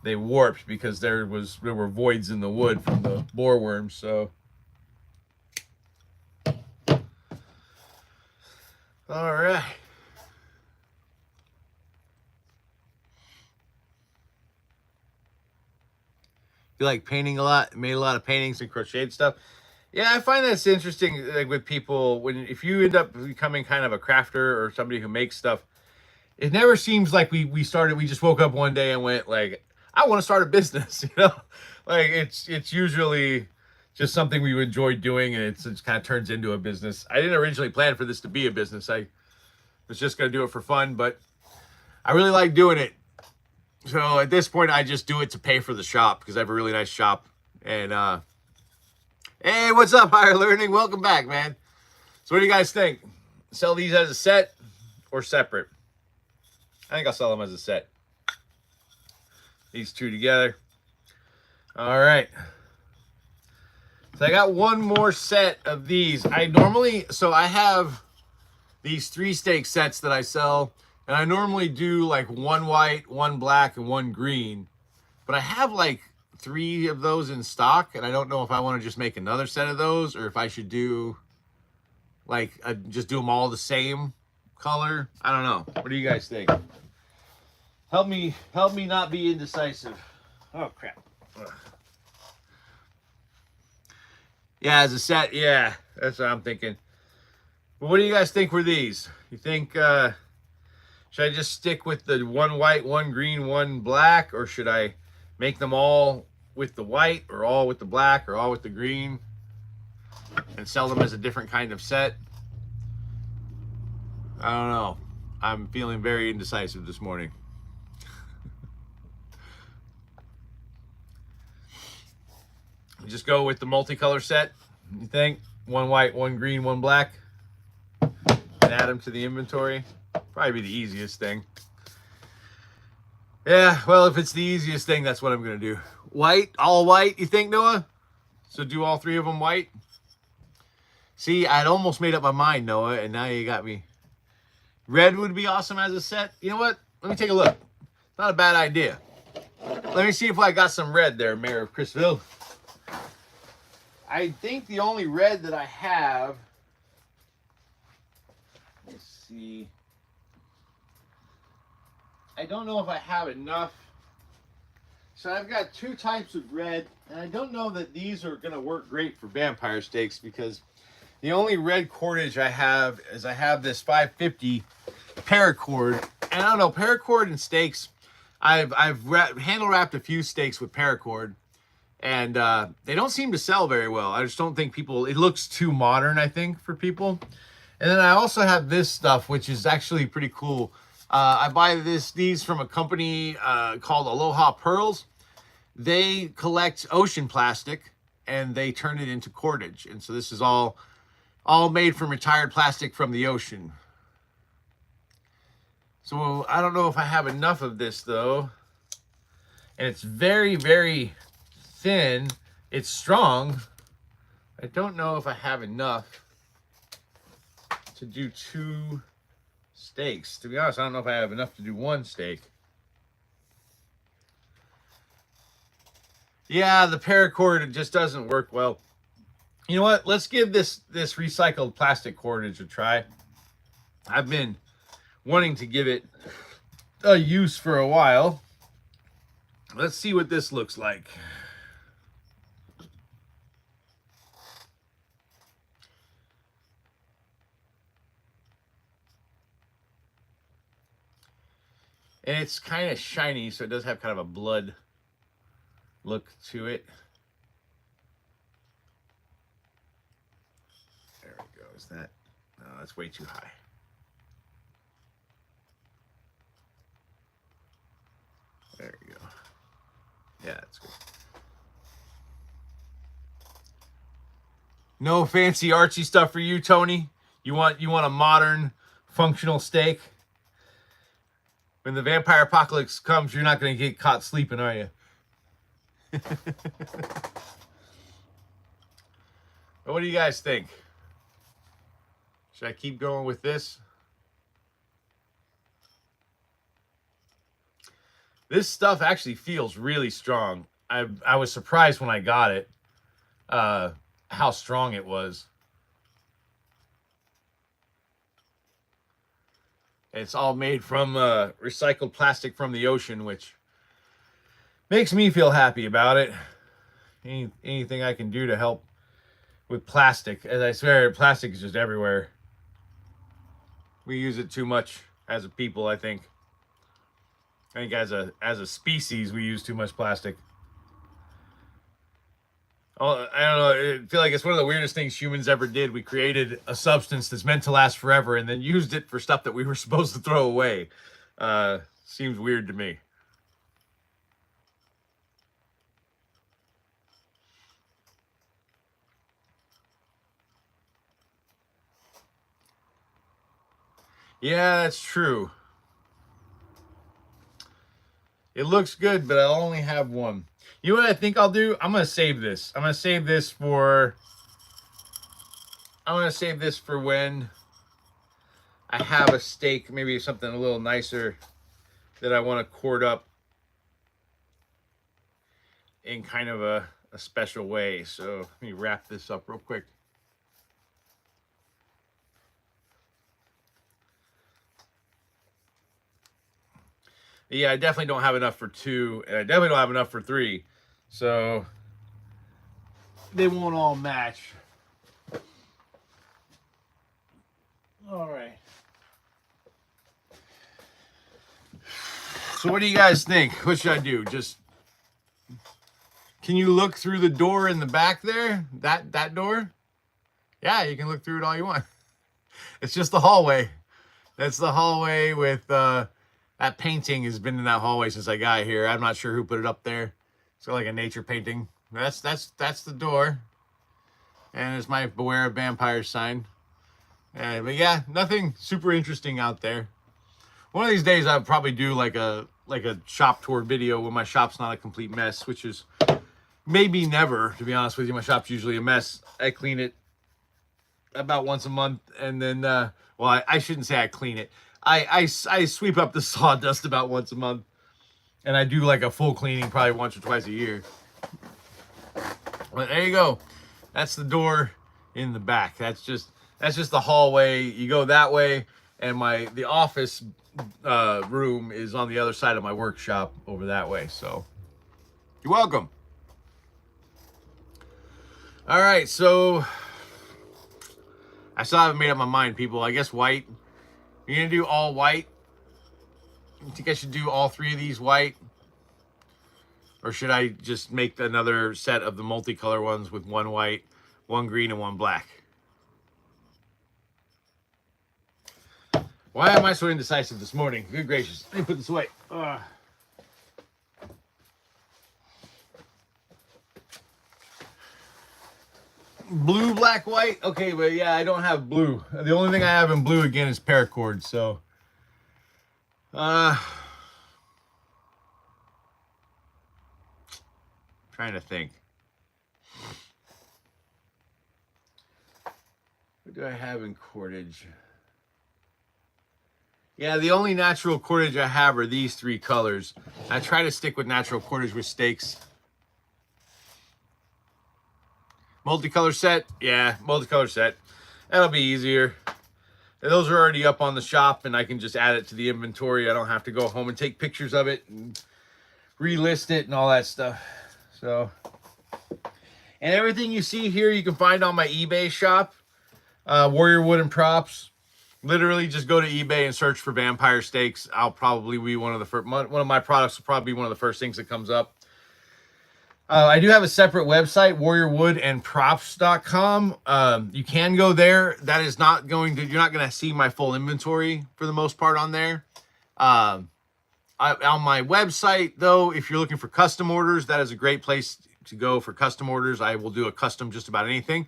they warped because there were voids in the wood from the boreworms. So all right. You like painting a lot? Made a lot of paintings and crocheted stuff? Yeah, I find that's interesting, like with people, if you end up becoming kind of a crafter or somebody who makes stuff, it never seems like we just woke up one day and went like, I want to start a business, you know? Like it's usually just something we enjoy doing, and it kind of turns into a business. I didn't originally plan for this to be a business. I was just going to do it for fun, but I really like doing it. So at this point, I just do it to pay for the shop because I have a really nice shop. And hey, what's up, Higher Learning? Welcome back, man. So what do you guys think? Sell these as a set or separate? I think I'll sell them as a set. These two together. All right. So I got one more set of these. So I have these 3 steak sets that I sell. And I normally do like 1 white, 1 black, and 1 green. But I have like 3 of those in stock. And I don't know if I want to just make another set of those, or if I should do like just do them all the same color. I don't know. What do you guys think? Help me not be indecisive. Oh crap. Ugh. Yeah, as a set, yeah. That's what I'm thinking. But what do you guys think for these? You think should I just stick with the 1 white, 1 green, 1 black, or should I make them all with the white, or all with the black, or all with the green, and sell them as a different kind of set? I don't know. I'm feeling very indecisive this morning. Just go with the multicolor set, you think? 1 white, 1 green, 1 black, and add them to the inventory. Probably be the easiest thing. Yeah, well, if it's the easiest thing, that's what I'm going to do. White, all white, you think, Noah? So do all 3 of them white? See, I'd almost made up my mind, Noah, and now you got me. Red would be awesome as a set. You know what? Let me take a look. Not a bad idea. Let me see if I got some red there, Mayor of Chrisville. I think the only red that I have, let's see. I don't know if I have enough. So I've got 2 types of red, and I don't know that these are going to work great for vampire steaks, because the only red cordage I have is this 550 paracord. And I don't know, paracord and steaks, I've handle wrapped a few steaks with paracord, and they don't seem to sell very well. I just don't think it looks too modern, I think, for people. And then I also have this stuff, which is actually pretty cool. I buy these from a company called Aloha Pearls. They collect ocean plastic and they turn it into cordage. And so this is all made from retired plastic from the ocean. So I don't know if I have enough of this though. And it's very, very thin. It's strong. I don't know if I have enough to do 2 steaks. To be honest, I don't know if I have enough to do 1 steak. Yeah, the paracord just doesn't work well. You know what? Let's give this recycled plastic cordage a try. I've been wanting to give it a use for a while. Let's see what this looks like. And it's kind of shiny, so it does have kind of a blood look to it. Is that? No, that's way too high. There you go. Yeah, that's good. No fancy artsy stuff for you, Tony. You want a modern, functional steak. When the vampire apocalypse comes, you're not going to get caught sleeping, are you? What do you guys think? Should I keep going with this? This stuff actually feels really strong. I was surprised when I got it, how strong it was. It's all made from recycled plastic from the ocean, which makes me feel happy about it. Anything I can do to help with plastic. As I swear, plastic is just everywhere. We use it too much as a people, I think. I think as a species, we use too much plastic. Oh, I don't know. I feel like it's one of the weirdest things humans ever did. We created a substance that's meant to last forever and then used it for stuff that we were supposed to throw away. Seems weird to me. Yeah, that's true. It looks good, but I'll only have one. You know what I think I'll do? I'm going to save this. I'm going to save this for when I have a steak, maybe something a little nicer that I want to cord up in kind of a special way. So let me wrap this up real quick. Yeah, I definitely don't have enough for 2, and I definitely don't have enough for 3. So they won't all match. All right. So what do you guys think? What should I do? Just, can you look through the door in the back there? That door? Yeah, you can look through it all you want. It's just the hallway. That's the hallway with that painting has been in that hallway since I got here. I'm not sure who put it up there. It's like a nature painting. That's the door. And it's my Beware of Vampires sign. But yeah, nothing super interesting out there. One of these days I'll probably do like a shop tour video when my shop's not a complete mess, which is maybe never, to be honest with you. My shop's usually a mess. I clean it about once a month, and then well, I shouldn't say I clean it. I sweep up the sawdust about once a month, and I do like a full cleaning probably once or twice a year. But there you go. That's the door in the back. That's just the hallway. You go that way, and the office room is on the other side of my workshop over that way. So you're welcome. All right, so I still haven't made up my mind, people. I guess white. You're gonna do all white? You think I should do all 3 of these white? Or should I just make another set of the multicolor ones with 1 white, 1 green, and 1 black? Why am I so indecisive this morning? Good gracious. Let me put this away. Blue, black, white. Okay, but yeah, I don't have blue. The only thing I have in blue again is paracord. So, trying to think. What do I have in cordage? Yeah, the only natural cordage I have are these 3 colors. I try to stick with natural cordage with steaks. Multicolor set? Yeah, multicolor set. That'll be easier. And those are already up on the shop, and I can just add it to the inventory. I don't have to go home and take pictures of it and relist it and all that stuff. So, and everything you see here you can find on my eBay shop. Warrior Wooden Props. Literally just go to eBay and search for vampire steaks. I'll probably be one of the first. One of my products will probably be one of the first things that comes up. I do have a separate website, warriorwoodandprops.com. You can go there. That is not going to, you're not going to see my full inventory for the most part on there. On my website, though, if you're looking for custom orders, that is a great place to go for custom orders. I will do a custom just about anything.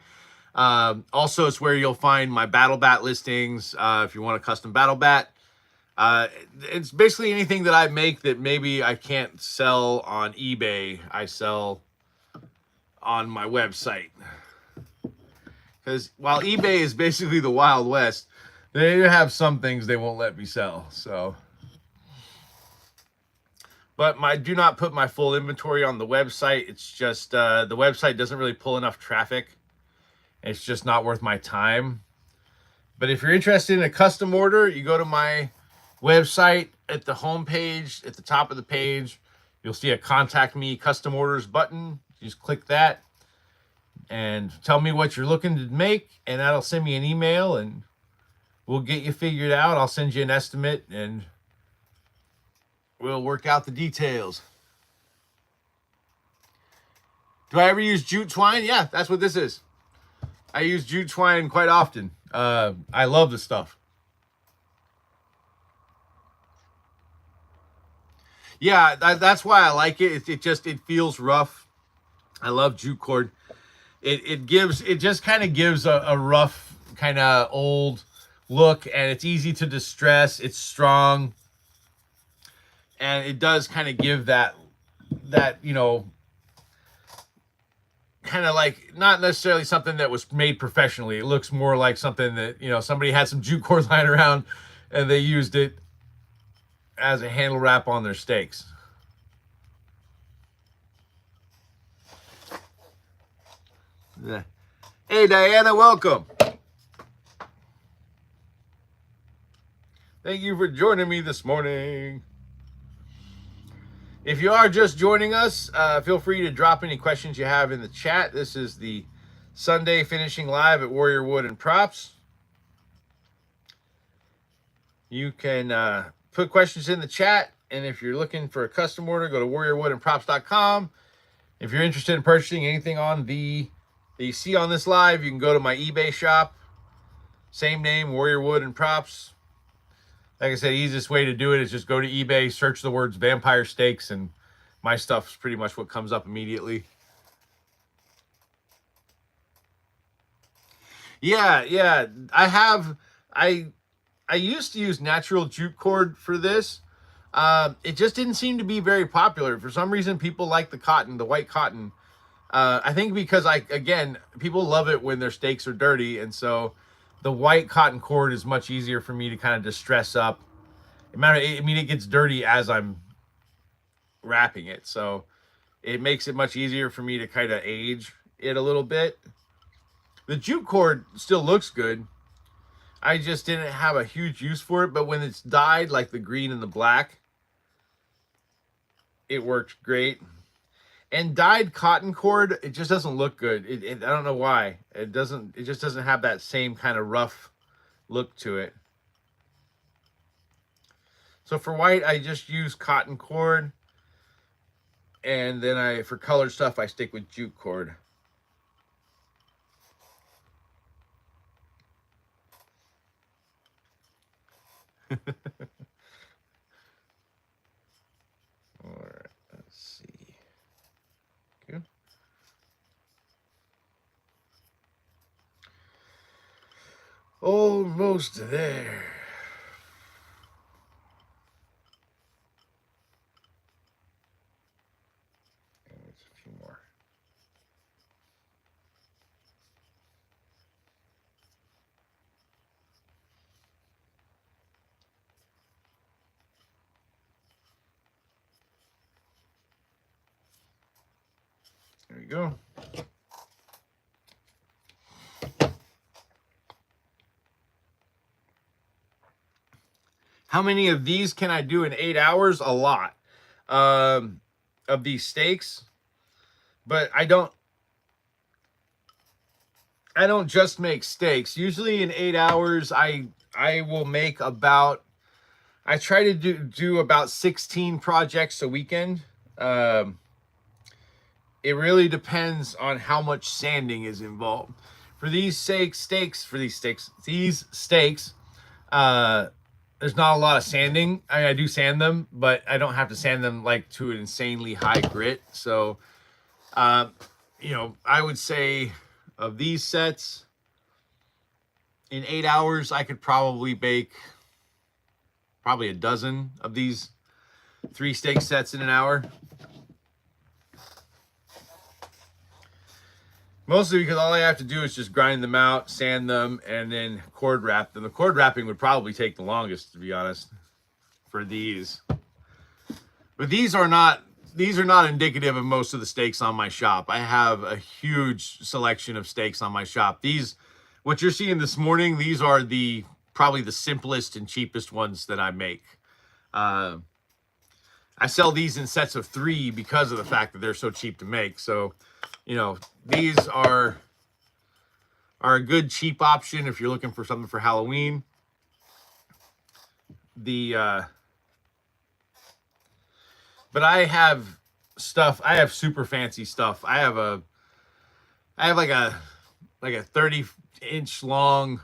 Also, it's where you'll find my battle bat listings. If you want a custom battle bat, it's basically anything that I make that maybe I can't sell on eBay, I sell on my website. Because while eBay is basically the Wild West, they have some things they won't let me sell. So, but I do not put my full inventory on the website. It's just the website doesn't really pull enough traffic. It's just not worth my time. But if you're interested in a custom order, you go to my website. At the home page, at the top of the page, you'll see a contact me custom orders button. You just click that and tell me what you're looking to make, and that'll send me an email and we'll get you figured out. I'll send you an estimate and we'll work out the details. Do I ever use jute twine? Yeah, that's what this is. I use jute twine quite often. I love the stuff. Yeah, that's why I like it. It feels rough. I love jute cord. It just kind of gives a rough, kind of old look, and it's easy to distress. It's strong, and it does kind of give that you know, kind of like not necessarily something that was made professionally. It looks more like something that, you know, somebody had some jute cord lying around and they used it as a handle wrap on their steaks. Hey Diana, welcome. Thank you for joining me this morning. If you are just joining us, feel free to drop any questions you have in the chat. This is the Sunday finishing live at Warrior Wood and Props. You can put questions in the chat, and if you're looking for a custom order, go to warriorwoodandprops.com. If you're interested in purchasing anything on that you see on this live, you can go to my eBay shop. Same name, Warrior Wood and Props. Like I said, the easiest way to do it is just go to eBay, search the words vampire steaks, and my stuff's pretty much what comes up immediately. Yeah. I used to use natural jute cord for this. It just didn't seem to be very popular. For some reason, people like the cotton, the white cotton. I think because people love it when their steaks are dirty, and so the white cotton cord is much easier for me to kind of distress up. It gets dirty as I'm wrapping it, so it makes it much easier for me to kind of age it a little bit. The jute cord still looks good. I just didn't have a huge use for it, but when it's dyed like the green and the black, it worked great. And dyed cotton cord, it just doesn't look good. I don't know why. It just doesn't have that same kind of rough look to it. So for white, I just use cotton cord. And then for colored stuff, I stick with jute cord. All right, let's see. Good. Almost there. There's a few more. There we go. How many of these can I do in 8 hours? A lot of these steaks, but I don't just make steaks. Usually in 8 hours, I will make about, I try to do about 16 projects a weekend. it really depends on how much sanding is involved. For these steaks, uh, there's not a lot of sanding. I do sand them, but I don't have to sand them like to an insanely high grit. So, you know, I would say of these sets, in 8 hours, I could probably bake probably a dozen of these 3 steak sets in an hour. Mostly because all I have to do is just grind them out, sand them, and then cord wrap them. The cord wrapping would probably take the longest, to be honest, for these. But these are not indicative of most of the steaks on my shop. I have a huge selection of steaks on my shop. These, what you're seeing this morning, these are probably the simplest and cheapest ones that I make. I sell these in sets of 3 because of the fact that they're so cheap to make. So, you know, these are a good cheap option if you're looking for something for Halloween. But I have stuff. I have super fancy stuff. I have like a 30-inch long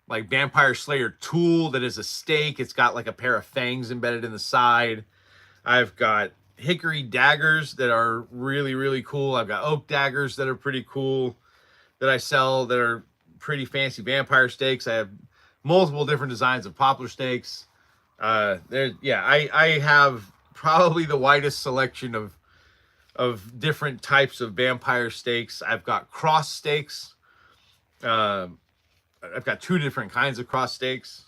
like Vampire Slayer tool that is a stake. It's got like a pair of fangs embedded in the side. I've got hickory daggers that are really, really cool. I've got oak daggers that are pretty cool that I sell that are pretty fancy vampire steaks. I have multiple different designs of poplar steaks. I have probably the widest selection of different types of vampire steaks. I've got cross steaks. I've got 2 different kinds of cross steaks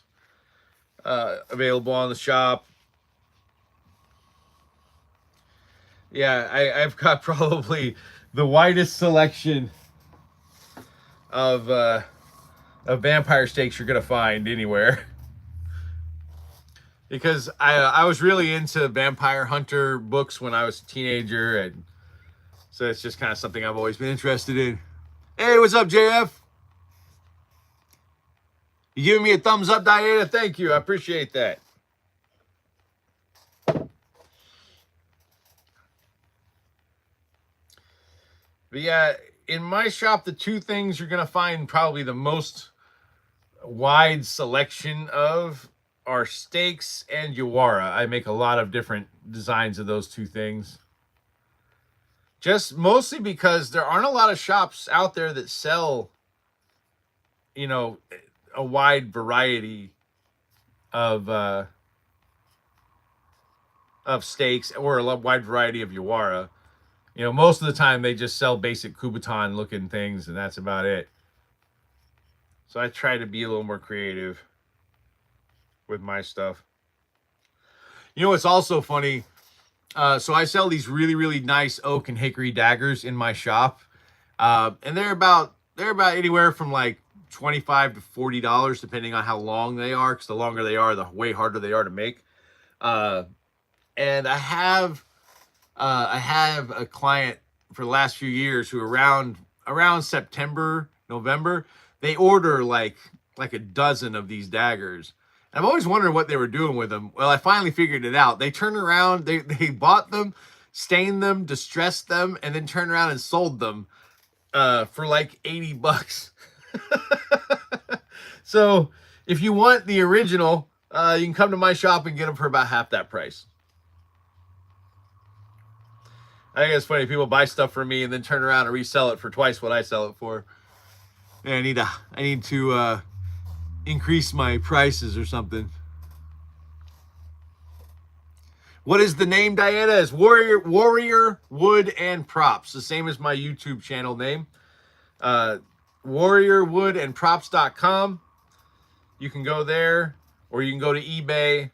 available on the shop. Yeah, I've got probably the widest selection of vampire steaks you're gonna find anywhere. Because I was really into vampire hunter books when I was a teenager, and so it's just kind of something I've always been interested in. Hey, what's up, JF? You giving me a thumbs up, Diana? Thank you. I appreciate that. But yeah, in my shop, the 2 things you're going to find probably the most wide selection of are steaks and Yawara. I make a lot of different designs of those 2 things. Just mostly because there aren't a lot of shops out there that sell, you know, a wide variety of steaks or a wide variety of Yawara. You know, most of the time they just sell basic Kubotan looking things, and that's about it. So I try to be a little more creative with my stuff. You know what's also funny? So I sell these really, really nice oak and hickory daggers in my shop. And they're about anywhere from like $25 to $40, depending on how long they are, because the longer they are, the way harder they are to make. And I have a client for the last few years who around September, November, they order like a dozen of these daggers. I've always wondered what they were doing with them. Well, I finally figured it out. They turned around, they bought them, stained them, distressed them, and then turned around and sold them for like $80. So if you want the original, you can come to my shop and get them for about half that price. I think it's funny. People buy stuff from me and then turn around and resell it for twice what I sell it for. And I need to increase my prices or something. What is the name, Diana? It's Warrior Wood and Props, the same as my YouTube channel name. warriorwoodandprops.com. You can go there, or you can go to eBay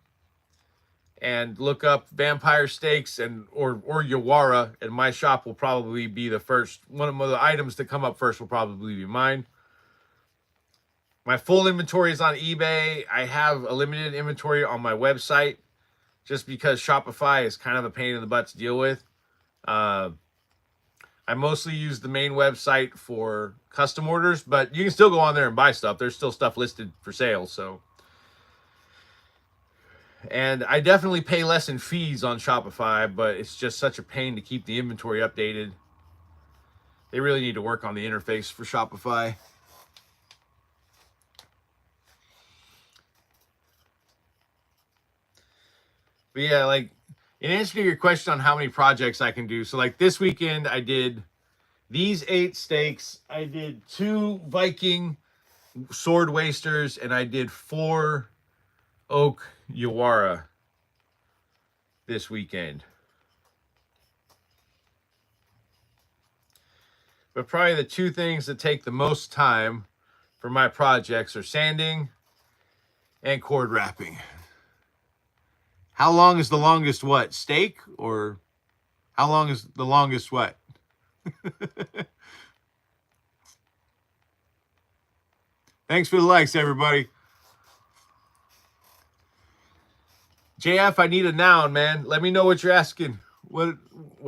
and look up vampire steaks or Yawara, and my shop will probably be the first. One of the items that come up first will probably be mine. My full inventory is on eBay. I have a limited inventory on my website just because Shopify is kind of a pain in the butt to deal with. I mostly use the main website for custom orders, but you can still go on there and buy stuff. There's still stuff listed for sale, so. And I definitely pay less in fees on Shopify, but it's just such a pain to keep the inventory updated. They really need to work on the interface for Shopify. But yeah, like, in answer to your question on how many projects I can do, so like this weekend I did these 8 steaks, I did 2 Viking sword wasters, and I did 4 oak Yawara this weekend. But probably the 2 things that take the most time for my projects are sanding and cord wrapping. How long is the longest what? Steak? Or how long is the longest what? Thanks for the likes, everybody. JF, I need a noun, man. Let me know what you're asking. What?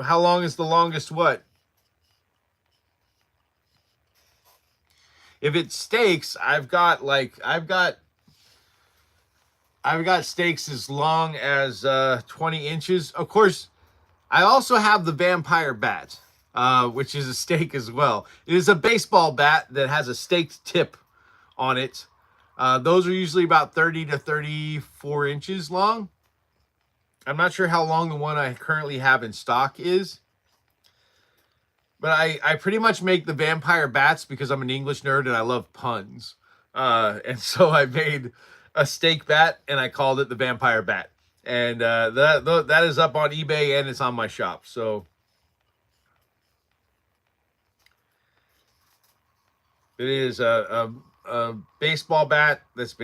How long is the longest what? If it's steaks, I've got steaks as long as 20 inches. Of course, I also have the vampire bat, which is a steak as well. It is a baseball bat that has a staked tip on it. Those are usually about 30 to 34 inches long. I'm not sure how long the one I currently have in stock is. But I pretty much make the vampire bats because I'm an English nerd and I love puns. And so I made a steak bat and I called it the vampire bat. And that is up on eBay and it's on my shop. So it is a baseball bat that's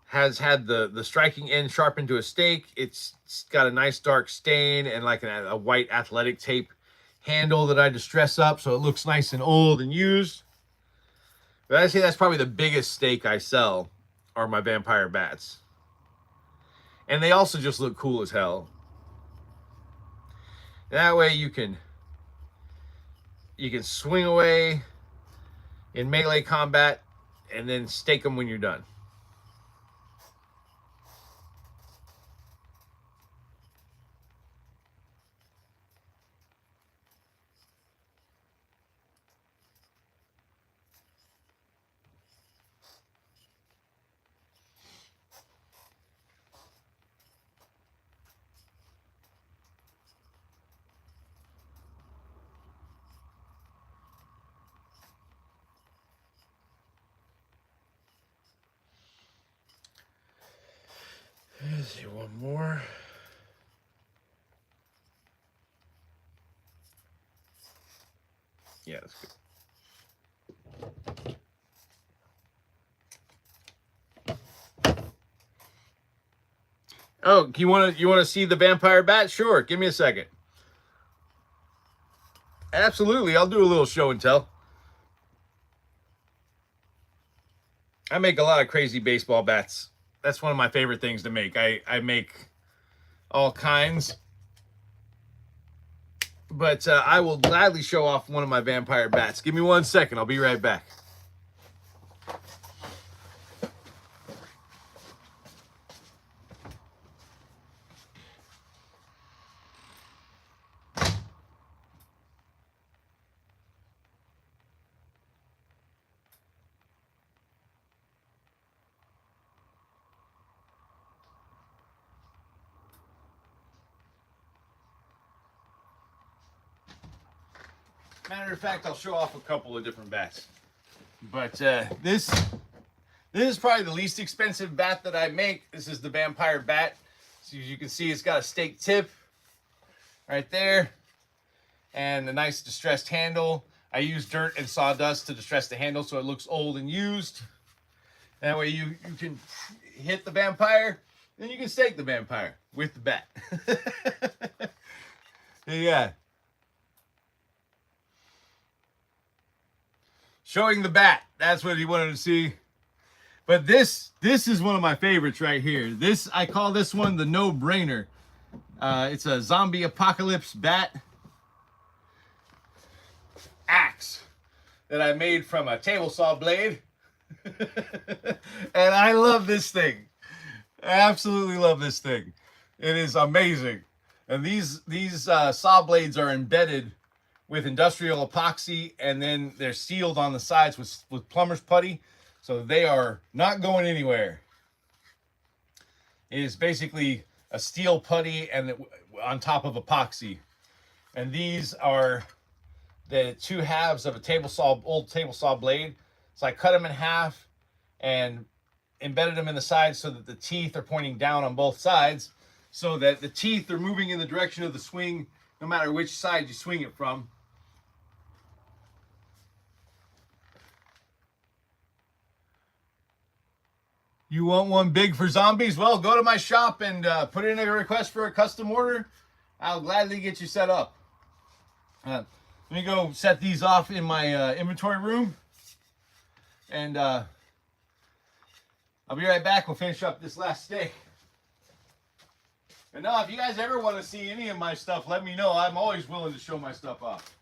has had the striking end sharpened to a stake. It's got a nice dark stain and like a white athletic tape handle that I distress up so it looks nice and old and used. But I'd say that's probably the biggest stake I sell are my vampire bats. And they also just look cool as hell. That way you can swing away in melee combat and then stake them when you're done. Let's see, one more. Yeah, that's good. Oh, you want to see the vampire bat? Sure, give me a second. Absolutely, I'll do a little show and tell. I make a lot of crazy baseball bats. That's one of my favorite things to make. I make all kinds. But I will gladly show off one of my vampire bats. Give me 1 second. I'll be right back. Matter of fact, I'll show off a couple of different bats. But this is probably the least expensive bat that I make. This is the vampire bat. So as you can see, it's got a stake tip right there and a nice distressed handle. I use dirt and sawdust to distress the handle so it looks old and used. That way you can hit the vampire, then you can stake the vampire with the bat. Yeah. Showing the bat. That's what he wanted to see. But this is one of my favorites right here. I call this one the no-brainer. It's a zombie apocalypse bat axe that I made from a table saw blade. And I love this thing. I absolutely love this thing. It is amazing. And these saw blades are embedded with industrial epoxy, and then they're sealed on the sides with plumber's putty, so they are not going anywhere. It is basically a steel putty and on top of epoxy, and these are the two halves of a old table saw blade. So I cut them in half and embedded them in the sides so that the teeth are pointing down on both sides, so that the teeth are moving in the direction of the swing no matter which side you swing it from. You want one big for zombies? Well, go to my shop and put in a request for a custom order. I'll gladly get you set up. Let me go set these off in my inventory room, and I'll be right back. We'll finish up this last steak. And now, if you guys ever want to see any of my stuff, let me know. I'm always willing to show my stuff off.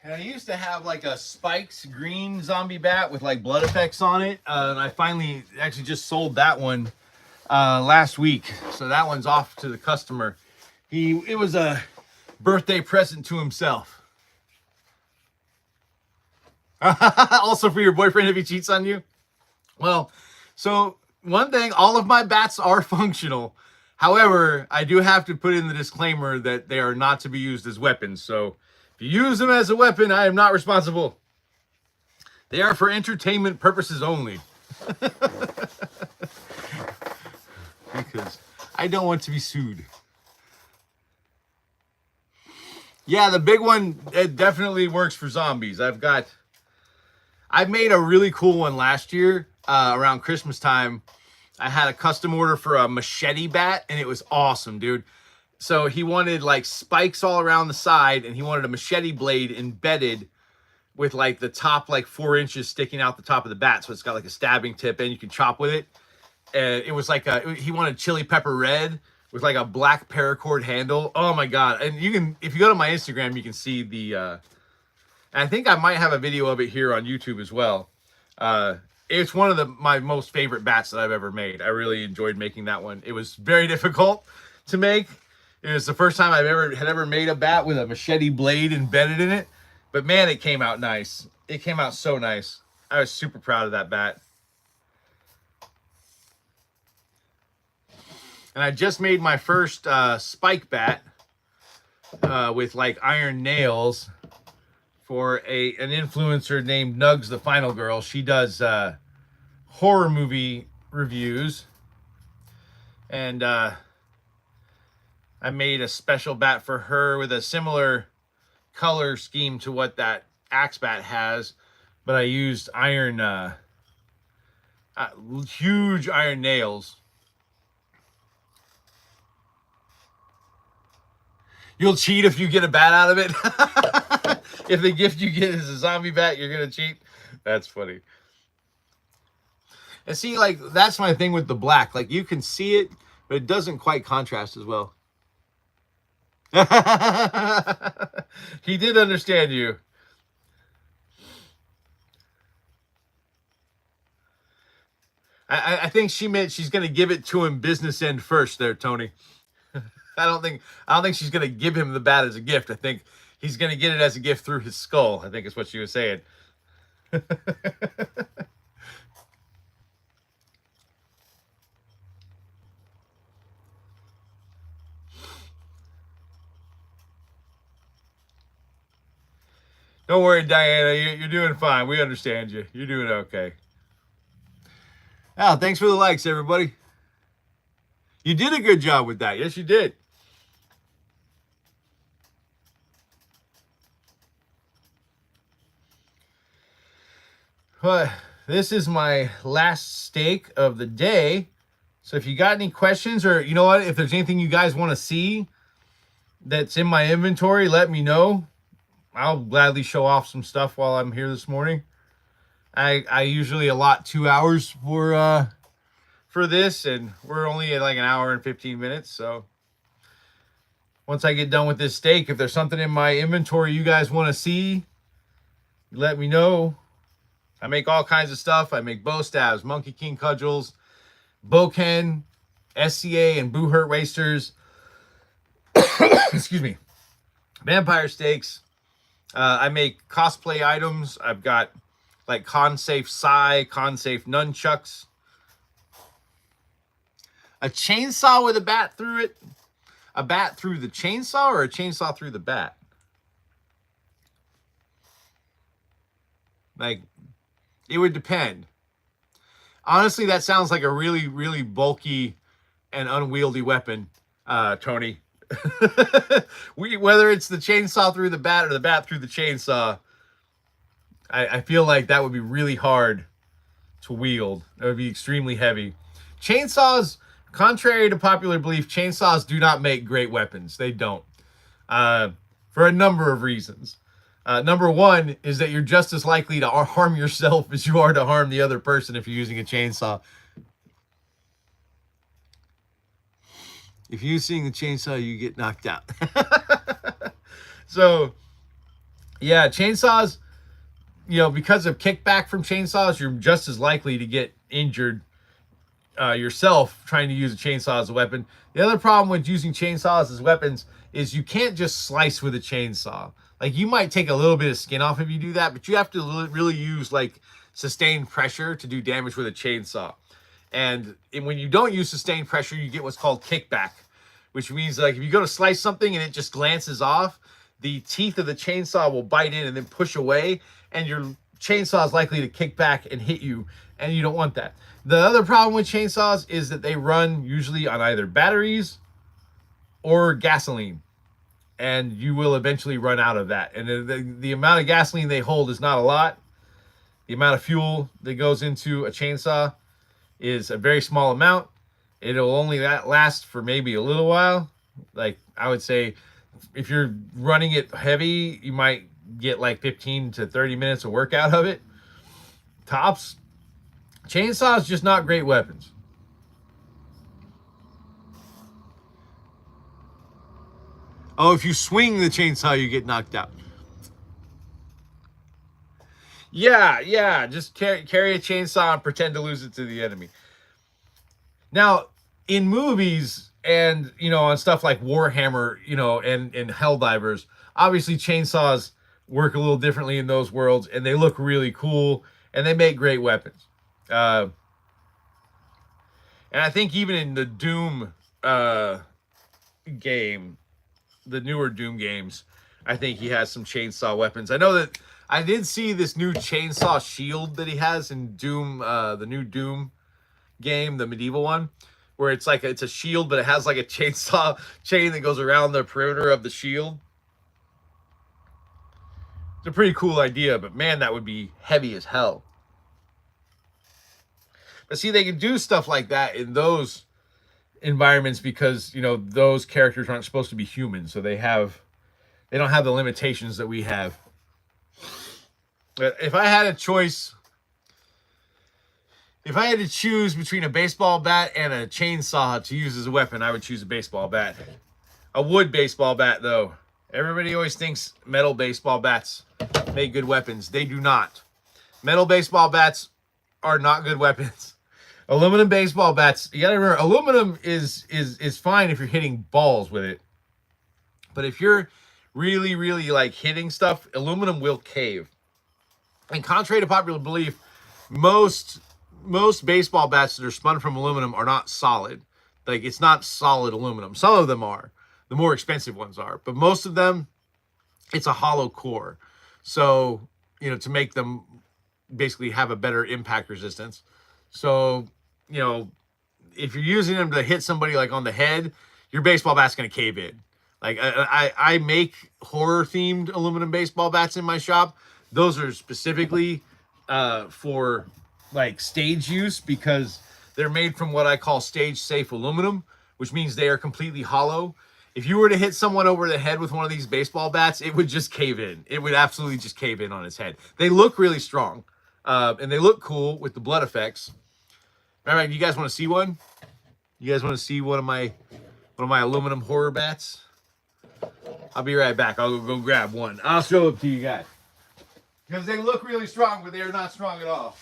And I used to have like a spiked green zombie bat with like blood effects on it. And I finally actually just sold that one last week. So that one's off to the customer. It was a birthday present to himself. Also for your boyfriend if he cheats on you. Well, so one thing, all of my bats are functional. However, I do have to put in the disclaimer that they are not to be used as weapons. So if you use them as a weapon, I am not responsible. They are for entertainment purposes only. Because I don't want to be sued. Yeah, the big one, it definitely works for zombies. I made a really cool one last year around Christmas time. I had a custom order for a machete bat, and it was awesome, dude. So he wanted like spikes all around the side, and he wanted a machete blade embedded with like the top like 4 inches sticking out the top of the bat. So it's got like a stabbing tip and you can chop with it. And it was like he wanted chili pepper red with like a black paracord handle. Oh my God. And you can, if you go to my Instagram, you can see the, I think I might have a video of it here on YouTube as well. It's one of my most favorite bats that I've ever made. I really enjoyed making that one. It was very difficult to make. It was the first time I've ever made a bat with a machete blade embedded in it. But man, it came out nice. It came out so nice. I was super proud of that bat. And I just made my first spike bat with like iron nails for an influencer named Nugs the Final Girl. She does horror movie reviews. And I made a special bat for her with a similar color scheme to what that axe bat has, but I used iron, huge iron nails. You'll cheat if you get a bat out of it. If the gift you get is a zombie bat, you're gonna cheat. That's funny. And see, like, that's my thing with the black. Like, you can see it, but it doesn't quite contrast as well. He did understand you. I think she meant she's gonna give it to him business end first there, Tony. I don't think she's gonna give him the bat as a gift. I think he's gonna get it as a gift through his skull. I think is what she was saying. Don't worry, Diana. You're doing fine. We understand you. You're doing okay. Oh, thanks for the likes, everybody. You did a good job with that. Yes, you did. But this is my last steak of the day. So if you got any questions, or you know what, if there's anything you guys want to see that's in my inventory, let me know. I'll gladly show off some stuff while I'm here this morning. I usually allot 2 hours for for this, and we're only at like an hour and 15 minutes. So once I get done with this steak, if there's something in my inventory you guys want to see, let me know. I make all kinds of stuff. I make bow stabs, Monkey King cudgels, Boken, SCA, and Boo Hurt wasters. Excuse me. Vampire steaks. I make cosplay items. I've got like con-safe sai, con-safe nunchucks. A chainsaw with a bat through it. A bat through the chainsaw, or a chainsaw through the bat? Like, it would depend. Honestly, that sounds like a really, really bulky and unwieldy weapon, Tony. Whether it's the chainsaw through the bat or the bat through the chainsaw, I feel like that would be really hard to wield. It would be extremely heavy. Chainsaws, contrary to popular belief, chainsaws do not make great weapons. They don't. For a number of reasons. Number one is that you're just as likely to harm yourself as you are to harm the other person if you're using a chainsaw. If you're using a chainsaw, you get knocked out. So, yeah, chainsaws, you know, because of kickback from chainsaws, you're just as likely to get injured yourself trying to use a chainsaw as a weapon. The other problem with using chainsaws as weapons is you can't just slice with a chainsaw. Like, you might take a little bit of skin off if you do that, but you have to really use like sustained pressure to do damage with a chainsaw. And when you don't use sustained pressure, you get what's called kickback, which means like if you go to slice something and it just glances off, the teeth of the chainsaw will bite in and then push away, and your chainsaw is likely to kick back and hit you, and you don't want that. The other problem with chainsaws is that they run usually on either batteries or gasoline, and you will eventually run out of that. And the amount of gasoline they hold is not a lot. The amount of fuel that goes into a chainsaw is a very small amount. It'll only last for maybe a little while. Like, I would say if you're running it heavy, you might get like 15 to 30 minutes of work out of it. Tops. Chainsaws just not great weapons. Oh, if you swing the chainsaw, you get knocked out. Yeah, just carry a chainsaw and pretend to lose it to the enemy. Now, in movies and, you know, on stuff like Warhammer, you know, and Helldivers, obviously chainsaws work a little differently in those worlds, and they look really cool, and they make great weapons. And I think even in the Doom game, the newer Doom games, I think he has some chainsaw weapons. I know that I did see this new chainsaw shield that he has in Doom, the new Doom game, the medieval one, where it's like it's a shield, but it has like a chainsaw chain that goes around the perimeter of the shield. It's a pretty cool idea, but man, that would be heavy as hell. But see, they can do stuff like that in those environments because, you know, those characters aren't supposed to be human, so they don't have the limitations that we have. But if I had a choice, if I had to choose between a baseball bat and a chainsaw to use as a weapon, I would choose a baseball bat. A wood baseball bat, though. Everybody always thinks metal baseball bats make good weapons. They do not. Metal baseball bats are not good weapons. Aluminum baseball bats, you gotta remember, aluminum is fine if you're hitting balls with it. But if you're really, really like hitting stuff, aluminum will cave. And contrary to popular belief, most baseball bats that are spun from aluminum are not solid. Like, it's not solid aluminum. Some of them are. The more expensive ones are. But most of them, it's a hollow core. So, you know, to make them basically have a better impact resistance. So, you know, if you're using them to hit somebody like on the head, your baseball bat's going to cave in. Like, I make horror-themed aluminum baseball bats in my shop. Those are specifically for like stage use because they're made from what I call stage-safe aluminum, which means they are completely hollow. If you were to hit someone over the head with one of these baseball bats, it would just cave in. It would absolutely just cave in on its head. They look really strong, and they look cool with the blood effects. All right, you guys want to see one? You guys want to see one of my aluminum horror bats? I'll be right back. I'll go grab one. I'll show it to you guys. Because they look really strong, but they are not strong at all.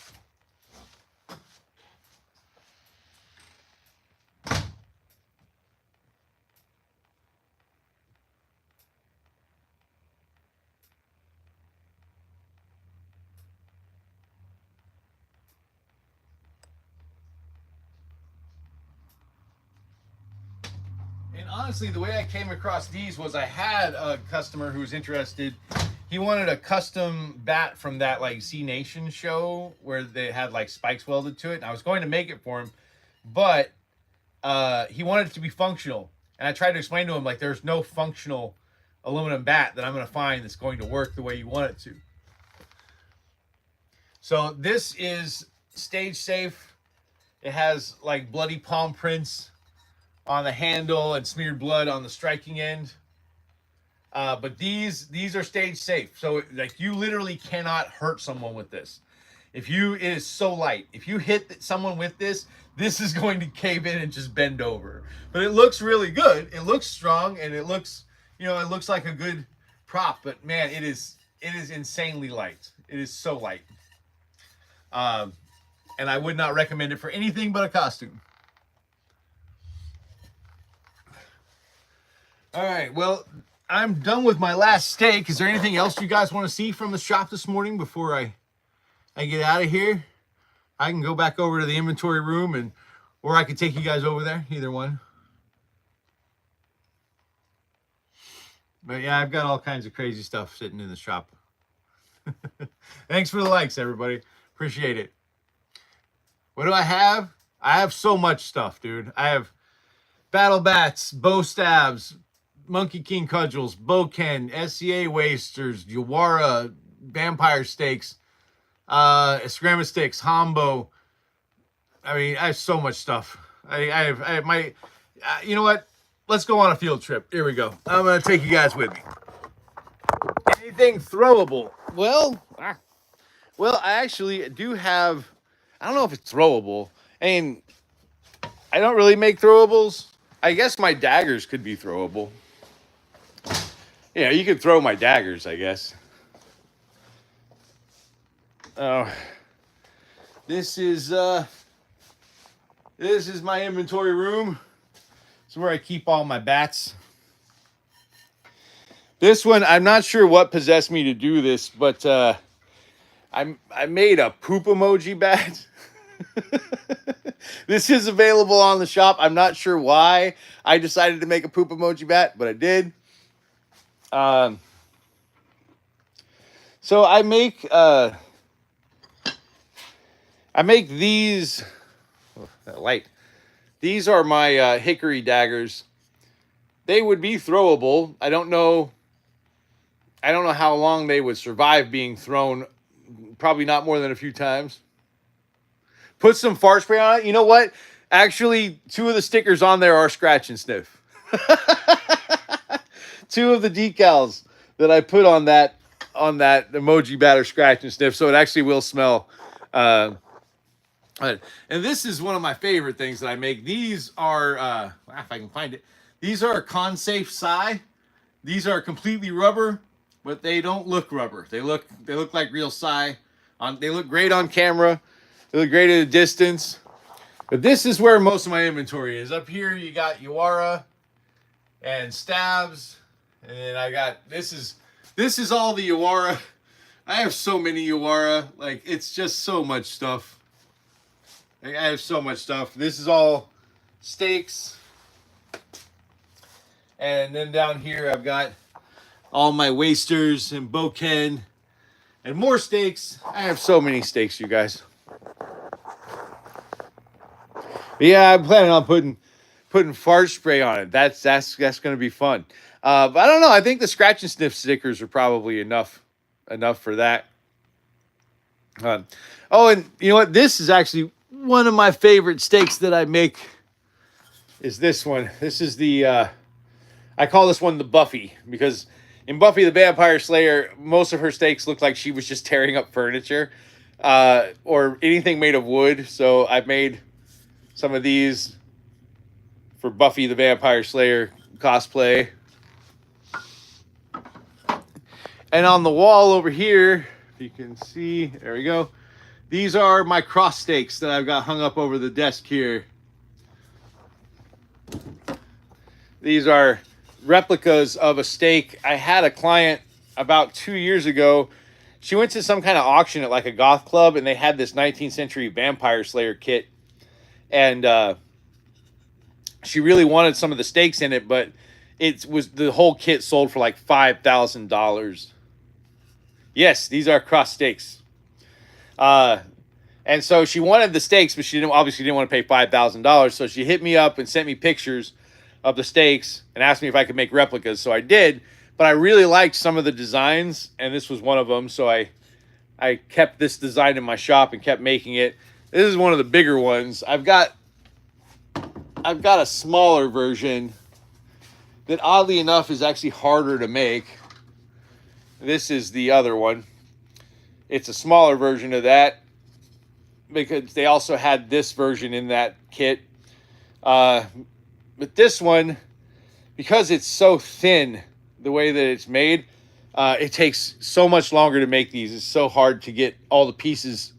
And honestly, the way I came across these was I had a customer who was interested. He wanted a custom bat from that like C Nation show where they had like spikes welded to it. And I was going to make it for him, but he wanted it to be functional. And I tried to explain to him like there's no functional aluminum bat that I'm going to find that's going to work the way you want it to. So this is stage safe. It has like bloody palm prints on the handle and smeared blood on the striking end. But these are stage safe. So like you literally cannot hurt someone with this. It is so light. If you hit someone with this, this is going to cave in and just bend over. But it looks really good. It looks strong and it looks, it looks like a good prop, but man, it is insanely light. It is so light. And I would not recommend it for anything but a costume. All right, well, I'm done with my last steak. Is there anything else you guys want to see from the shop this morning before I get out of here? I can go back over to the inventory room or I could take you guys over there, either one. But yeah, I've got all kinds of crazy stuff sitting in the shop. Thanks for the likes, everybody. Appreciate it. What do I have? I have so much stuff, dude. I have battle bats, bow stabs, Monkey King cudgels, Boken, SCA wasters, Yawara, vampire stakes, Eskrima sticks, Hombo. I mean, I have so much stuff. I have my, you know what? Let's go on a field trip. Here we go. I'm going to take you guys with me. Anything throwable? Well, I actually do have, I don't know if it's throwable. I mean, I don't really make throwables. I guess my daggers could be throwable. Yeah, you could throw my daggers, I guess. Oh, this is my inventory room. This is where I keep all my bats. This one, I'm not sure what possessed me to do this, but I made a poop emoji bat. This is available on the shop. I'm not sure why I decided to make a poop emoji bat, but I did. So I make these. Oh, that light. These are my hickory daggers. They would be throwable. I don't know how long they would survive being thrown. Probably not more than a few times. Put some fart spray on it. You know what? Actually, 2 of the stickers on there are scratch and sniff. 2 of the decals that I put on that emoji bat are scratch and sniff, so it actually will smell. And this is one of my favorite things that I make. These are, if I can find it, these are Consafe Psi. These are completely rubber, but they don't look rubber. They look like real Psi. They look great on camera. They look great at a distance. But this is where most of my inventory is. Up here, you got Yawara and stabs, and then I got this is all the Yawara. I have so many Yawara. Like, it's just so much stuff. I have so much stuff. This is all stakes. And then down here, I've got all my wasters and Boken and more stakes. I have so many stakes, you guys. But yeah, I'm planning on putting fart spray on it. That's going to be fun. But I don't know. I think the scratch and sniff stickers are probably enough for that. Oh, and you know what? This is actually one of my favorite steaks that I make. Is this one? This is the I call this one the Buffy, because in Buffy the Vampire Slayer, most of her steaks look like she was just tearing up furniture or anything made of wood. So I made some of these for Buffy the Vampire Slayer cosplay. And on the wall over here, if you can see, there we go. These are my cross stakes that I've got hung up over the desk here. These are replicas of a stake. I had a client about 2 years ago. She went to some kind of auction at like a goth club, and they had this 19th century Vampire Slayer kit. And she really wanted some of the stakes in it, but it was the whole kit sold for like $5,000. Yes, these are cross stakes. And so she wanted the stakes, but she obviously didn't want to pay $5,000. So she hit me up and sent me pictures of the stakes and asked me if I could make replicas. So I did, but I really liked some of the designs, and this was one of them. So I kept this design in my shop and kept making it. This is one of the bigger ones. I've got a smaller version that oddly enough is actually harder to make. This is the other one. It's a smaller version of that because they also had this version in that kit. But this one, because it's so thin, the way that it's made, it takes so much longer to make these. It's so hard to get all the pieces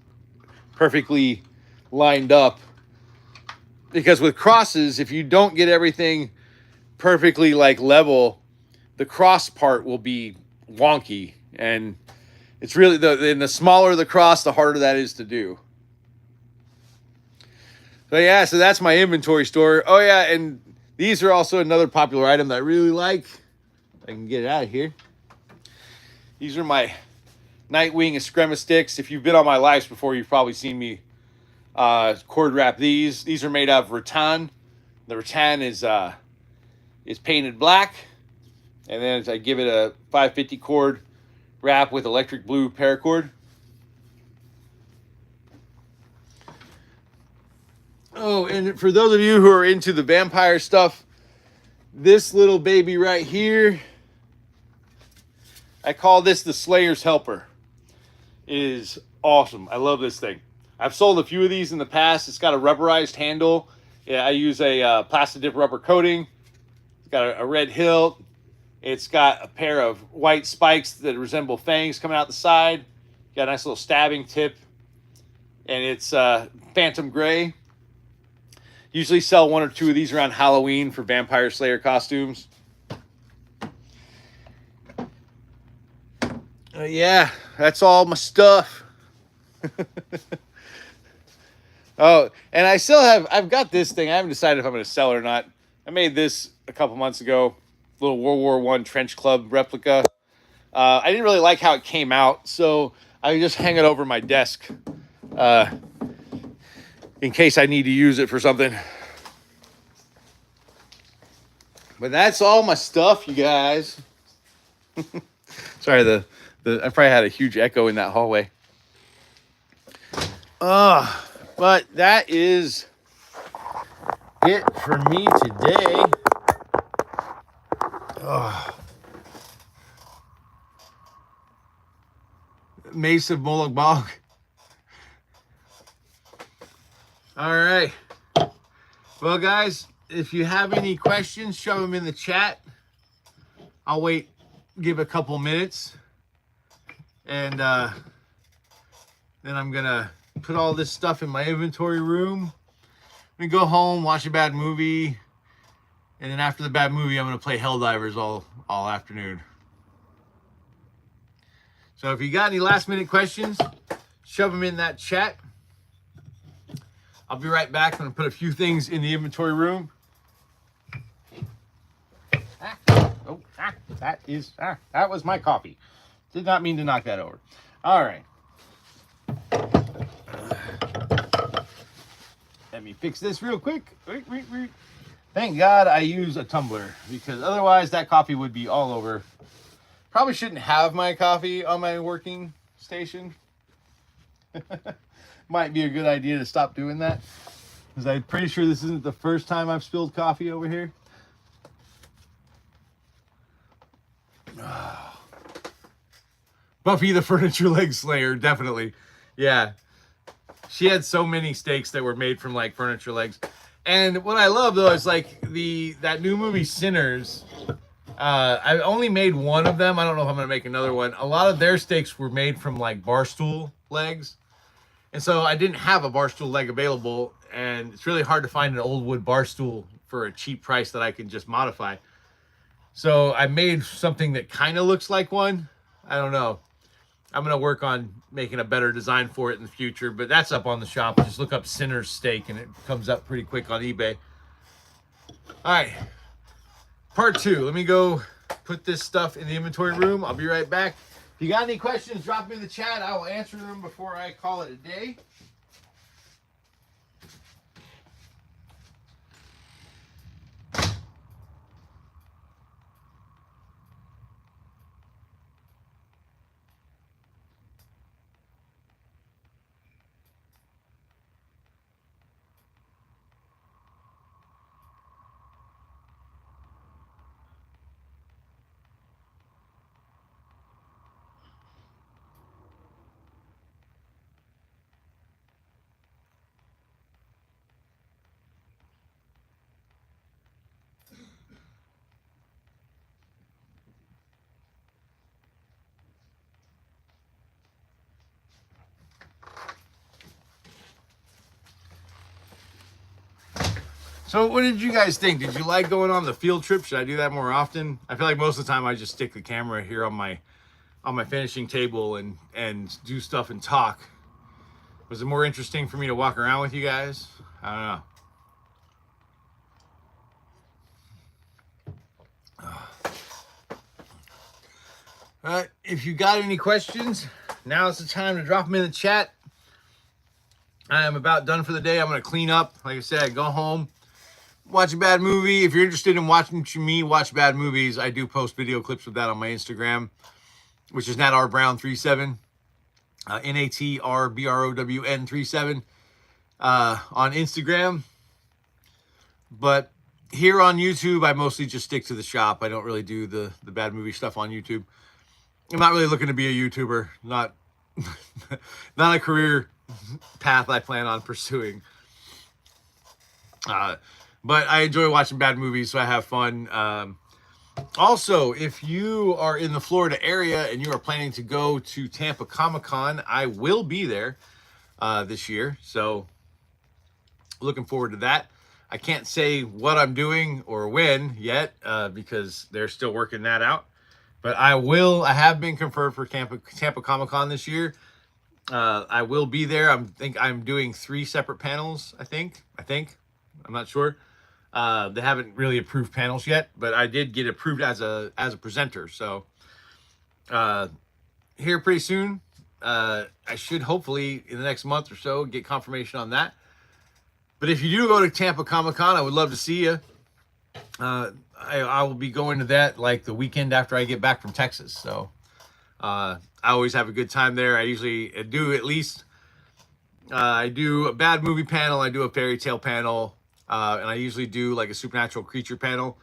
perfectly lined up. Because with crosses, if you don't get everything perfectly like level, the cross part will be wonky. And it's really, the smaller the cross, the harder that is to do. So yeah, so that's my inventory store. Oh yeah, and these are also another popular item that I really like. I can get it out of here. These are my Nightwing Eskrima sticks. If you've been on my lives before, you've probably seen me cord wrap these. These are made out of rattan. The rattan is painted black, and then I give it a 550 cord wrap with electric blue paracord. Oh, and for those of you who are into the vampire stuff, this little baby right here, I call this the Slayer's Helper. It is awesome. I love this thing. I've sold a few of these in the past. It's got a rubberized handle. Yeah, I use a plastic dip rubber coating. It's got a red hilt. It's got a pair of white spikes that resemble fangs coming out the side. Got a nice little stabbing tip. And it's phantom gray. Usually sell one or two of these around Halloween for Vampire Slayer costumes. Yeah, that's all my stuff. Oh, and I still I've got this thing. I haven't decided if I'm going to sell it or not. I made this a couple months ago. Little World War I Trench Club replica. I didn't really like how it came out, so I just hang it over my desk in case I need to use it for something. But that's all my stuff, you guys. Sorry, I probably had a huge echo in that hallway. But that is it for me today. Mace of Moloch Bog. All right. Well, guys, if you have any questions, shove them in the chat. I'll wait, give a couple minutes. And then I'm going to put all this stuff in my inventory room. I'm going to go home, watch a bad movie. And then after the bad movie, I'm going to play Helldivers all afternoon. So if you got any last minute questions, shove them in that chat. I'll be right back. I'm going to put a few things in the inventory room. That was my coffee. Did not mean to knock that over. All right. Let me fix this real quick. Wait. Thank God I use a tumbler, because otherwise that coffee would be all over. Probably shouldn't have my coffee on my working station. Might be a good idea to stop doing that, because I'm pretty sure this isn't the first time I've spilled coffee over here. Buffy the Furniture Leg Slayer, definitely. Yeah. She had so many steaks that were made from like furniture legs. And what I love though is like that new movie Sinners. I only made one of them. I don't know if I'm gonna make another one. A lot of their steaks were made from like barstool legs, and so I didn't have a barstool leg available. And it's really hard to find an old wood barstool for a cheap price that I can just modify. So I made something that kind of looks like one. I don't know. I'm going to work on making a better design for it in the future, but that's up on the shop. Just look up Sinner's Steak and it comes up pretty quick on eBay. All right, part 2. Let me go put this stuff in the inventory room. I'll be right back. If you got any questions, drop them in the chat. I will answer them before I call it a day. So what did you guys think? Did you like going on the field trip? Should I do that more often? I feel like most of the time I just stick the camera here on my finishing table and do stuff and talk. Was it more interesting for me to walk around with you guys? I don't know. If you got any questions, now is the time to drop them in the chat. I am about done for the day. I'm going to clean up. Like I said, go home, watch a bad movie. If you're interested in watching me watch bad movies, I do post video clips of that on my Instagram, which is NatRBrown37, NatRBrown37 on Instagram. But here on YouTube, I mostly just stick to the shop. I don't really do the bad movie stuff on YouTube. I'm not really looking to be a YouTuber. Not a career path I plan on pursuing. But I enjoy watching bad movies, so I have fun. Also, if you are in the Florida area and you are planning to go to Tampa Comic-Con, I will be there this year. So looking forward to that. I can't say what I'm doing or when yet because they're still working that out. But I have been confirmed for Tampa Comic-Con this year. I will be there. I think I'm doing 3 separate panels, I think. I'm not sure. They haven't really approved panels yet, but I did get approved as a presenter. So here pretty soon, I should hopefully in the next month or so get confirmation on that. But if you do go to Tampa Comic-Con, I would love to see you. I will be going to that like the weekend after I get back from Texas. So I always have a good time there. I usually do at least I do a bad movie panel, I do a fairy tale panel, and I usually do like a supernatural creature panel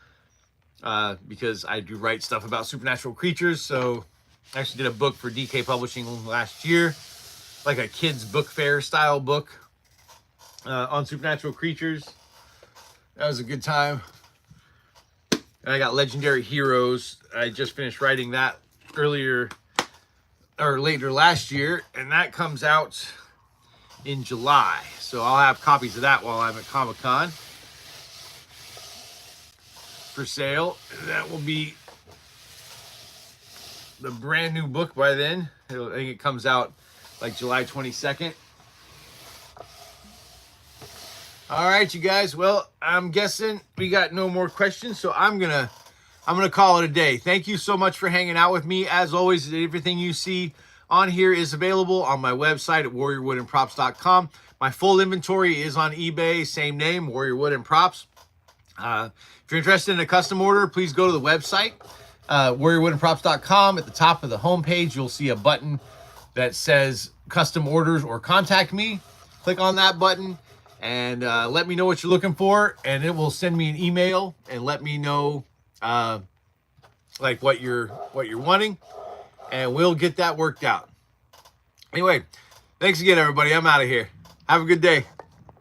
because I do write stuff about supernatural creatures. So I actually did a book for DK Publishing last year, like a kids book fair style book on supernatural creatures. That was a good time. And I got Legendary Heroes. I just finished writing that later last year, and that comes out in July. So I'll have copies of that while I'm at Comic-Con for sale. That will be the brand new book by then. I think it comes out like July 22nd. All right, you guys. Well, I'm guessing we got no more questions, so I'm gonna call it a day. Thank you so much for hanging out with me. As always, everything you see on here is available on my website at warriorwoodandprops.com. My full inventory is on eBay, same name, Warrior Wood and Props. If you're interested in a custom order, please go to the website, warriorwoodandprops.com. At the top of the homepage, you'll see a button that says custom orders or contact me. Click on that button and let me know what you're looking for, and it will send me an email and let me know like what you're wanting, and we'll get that worked out. Anyway, thanks again, everybody. I'm out of here. Have a good day.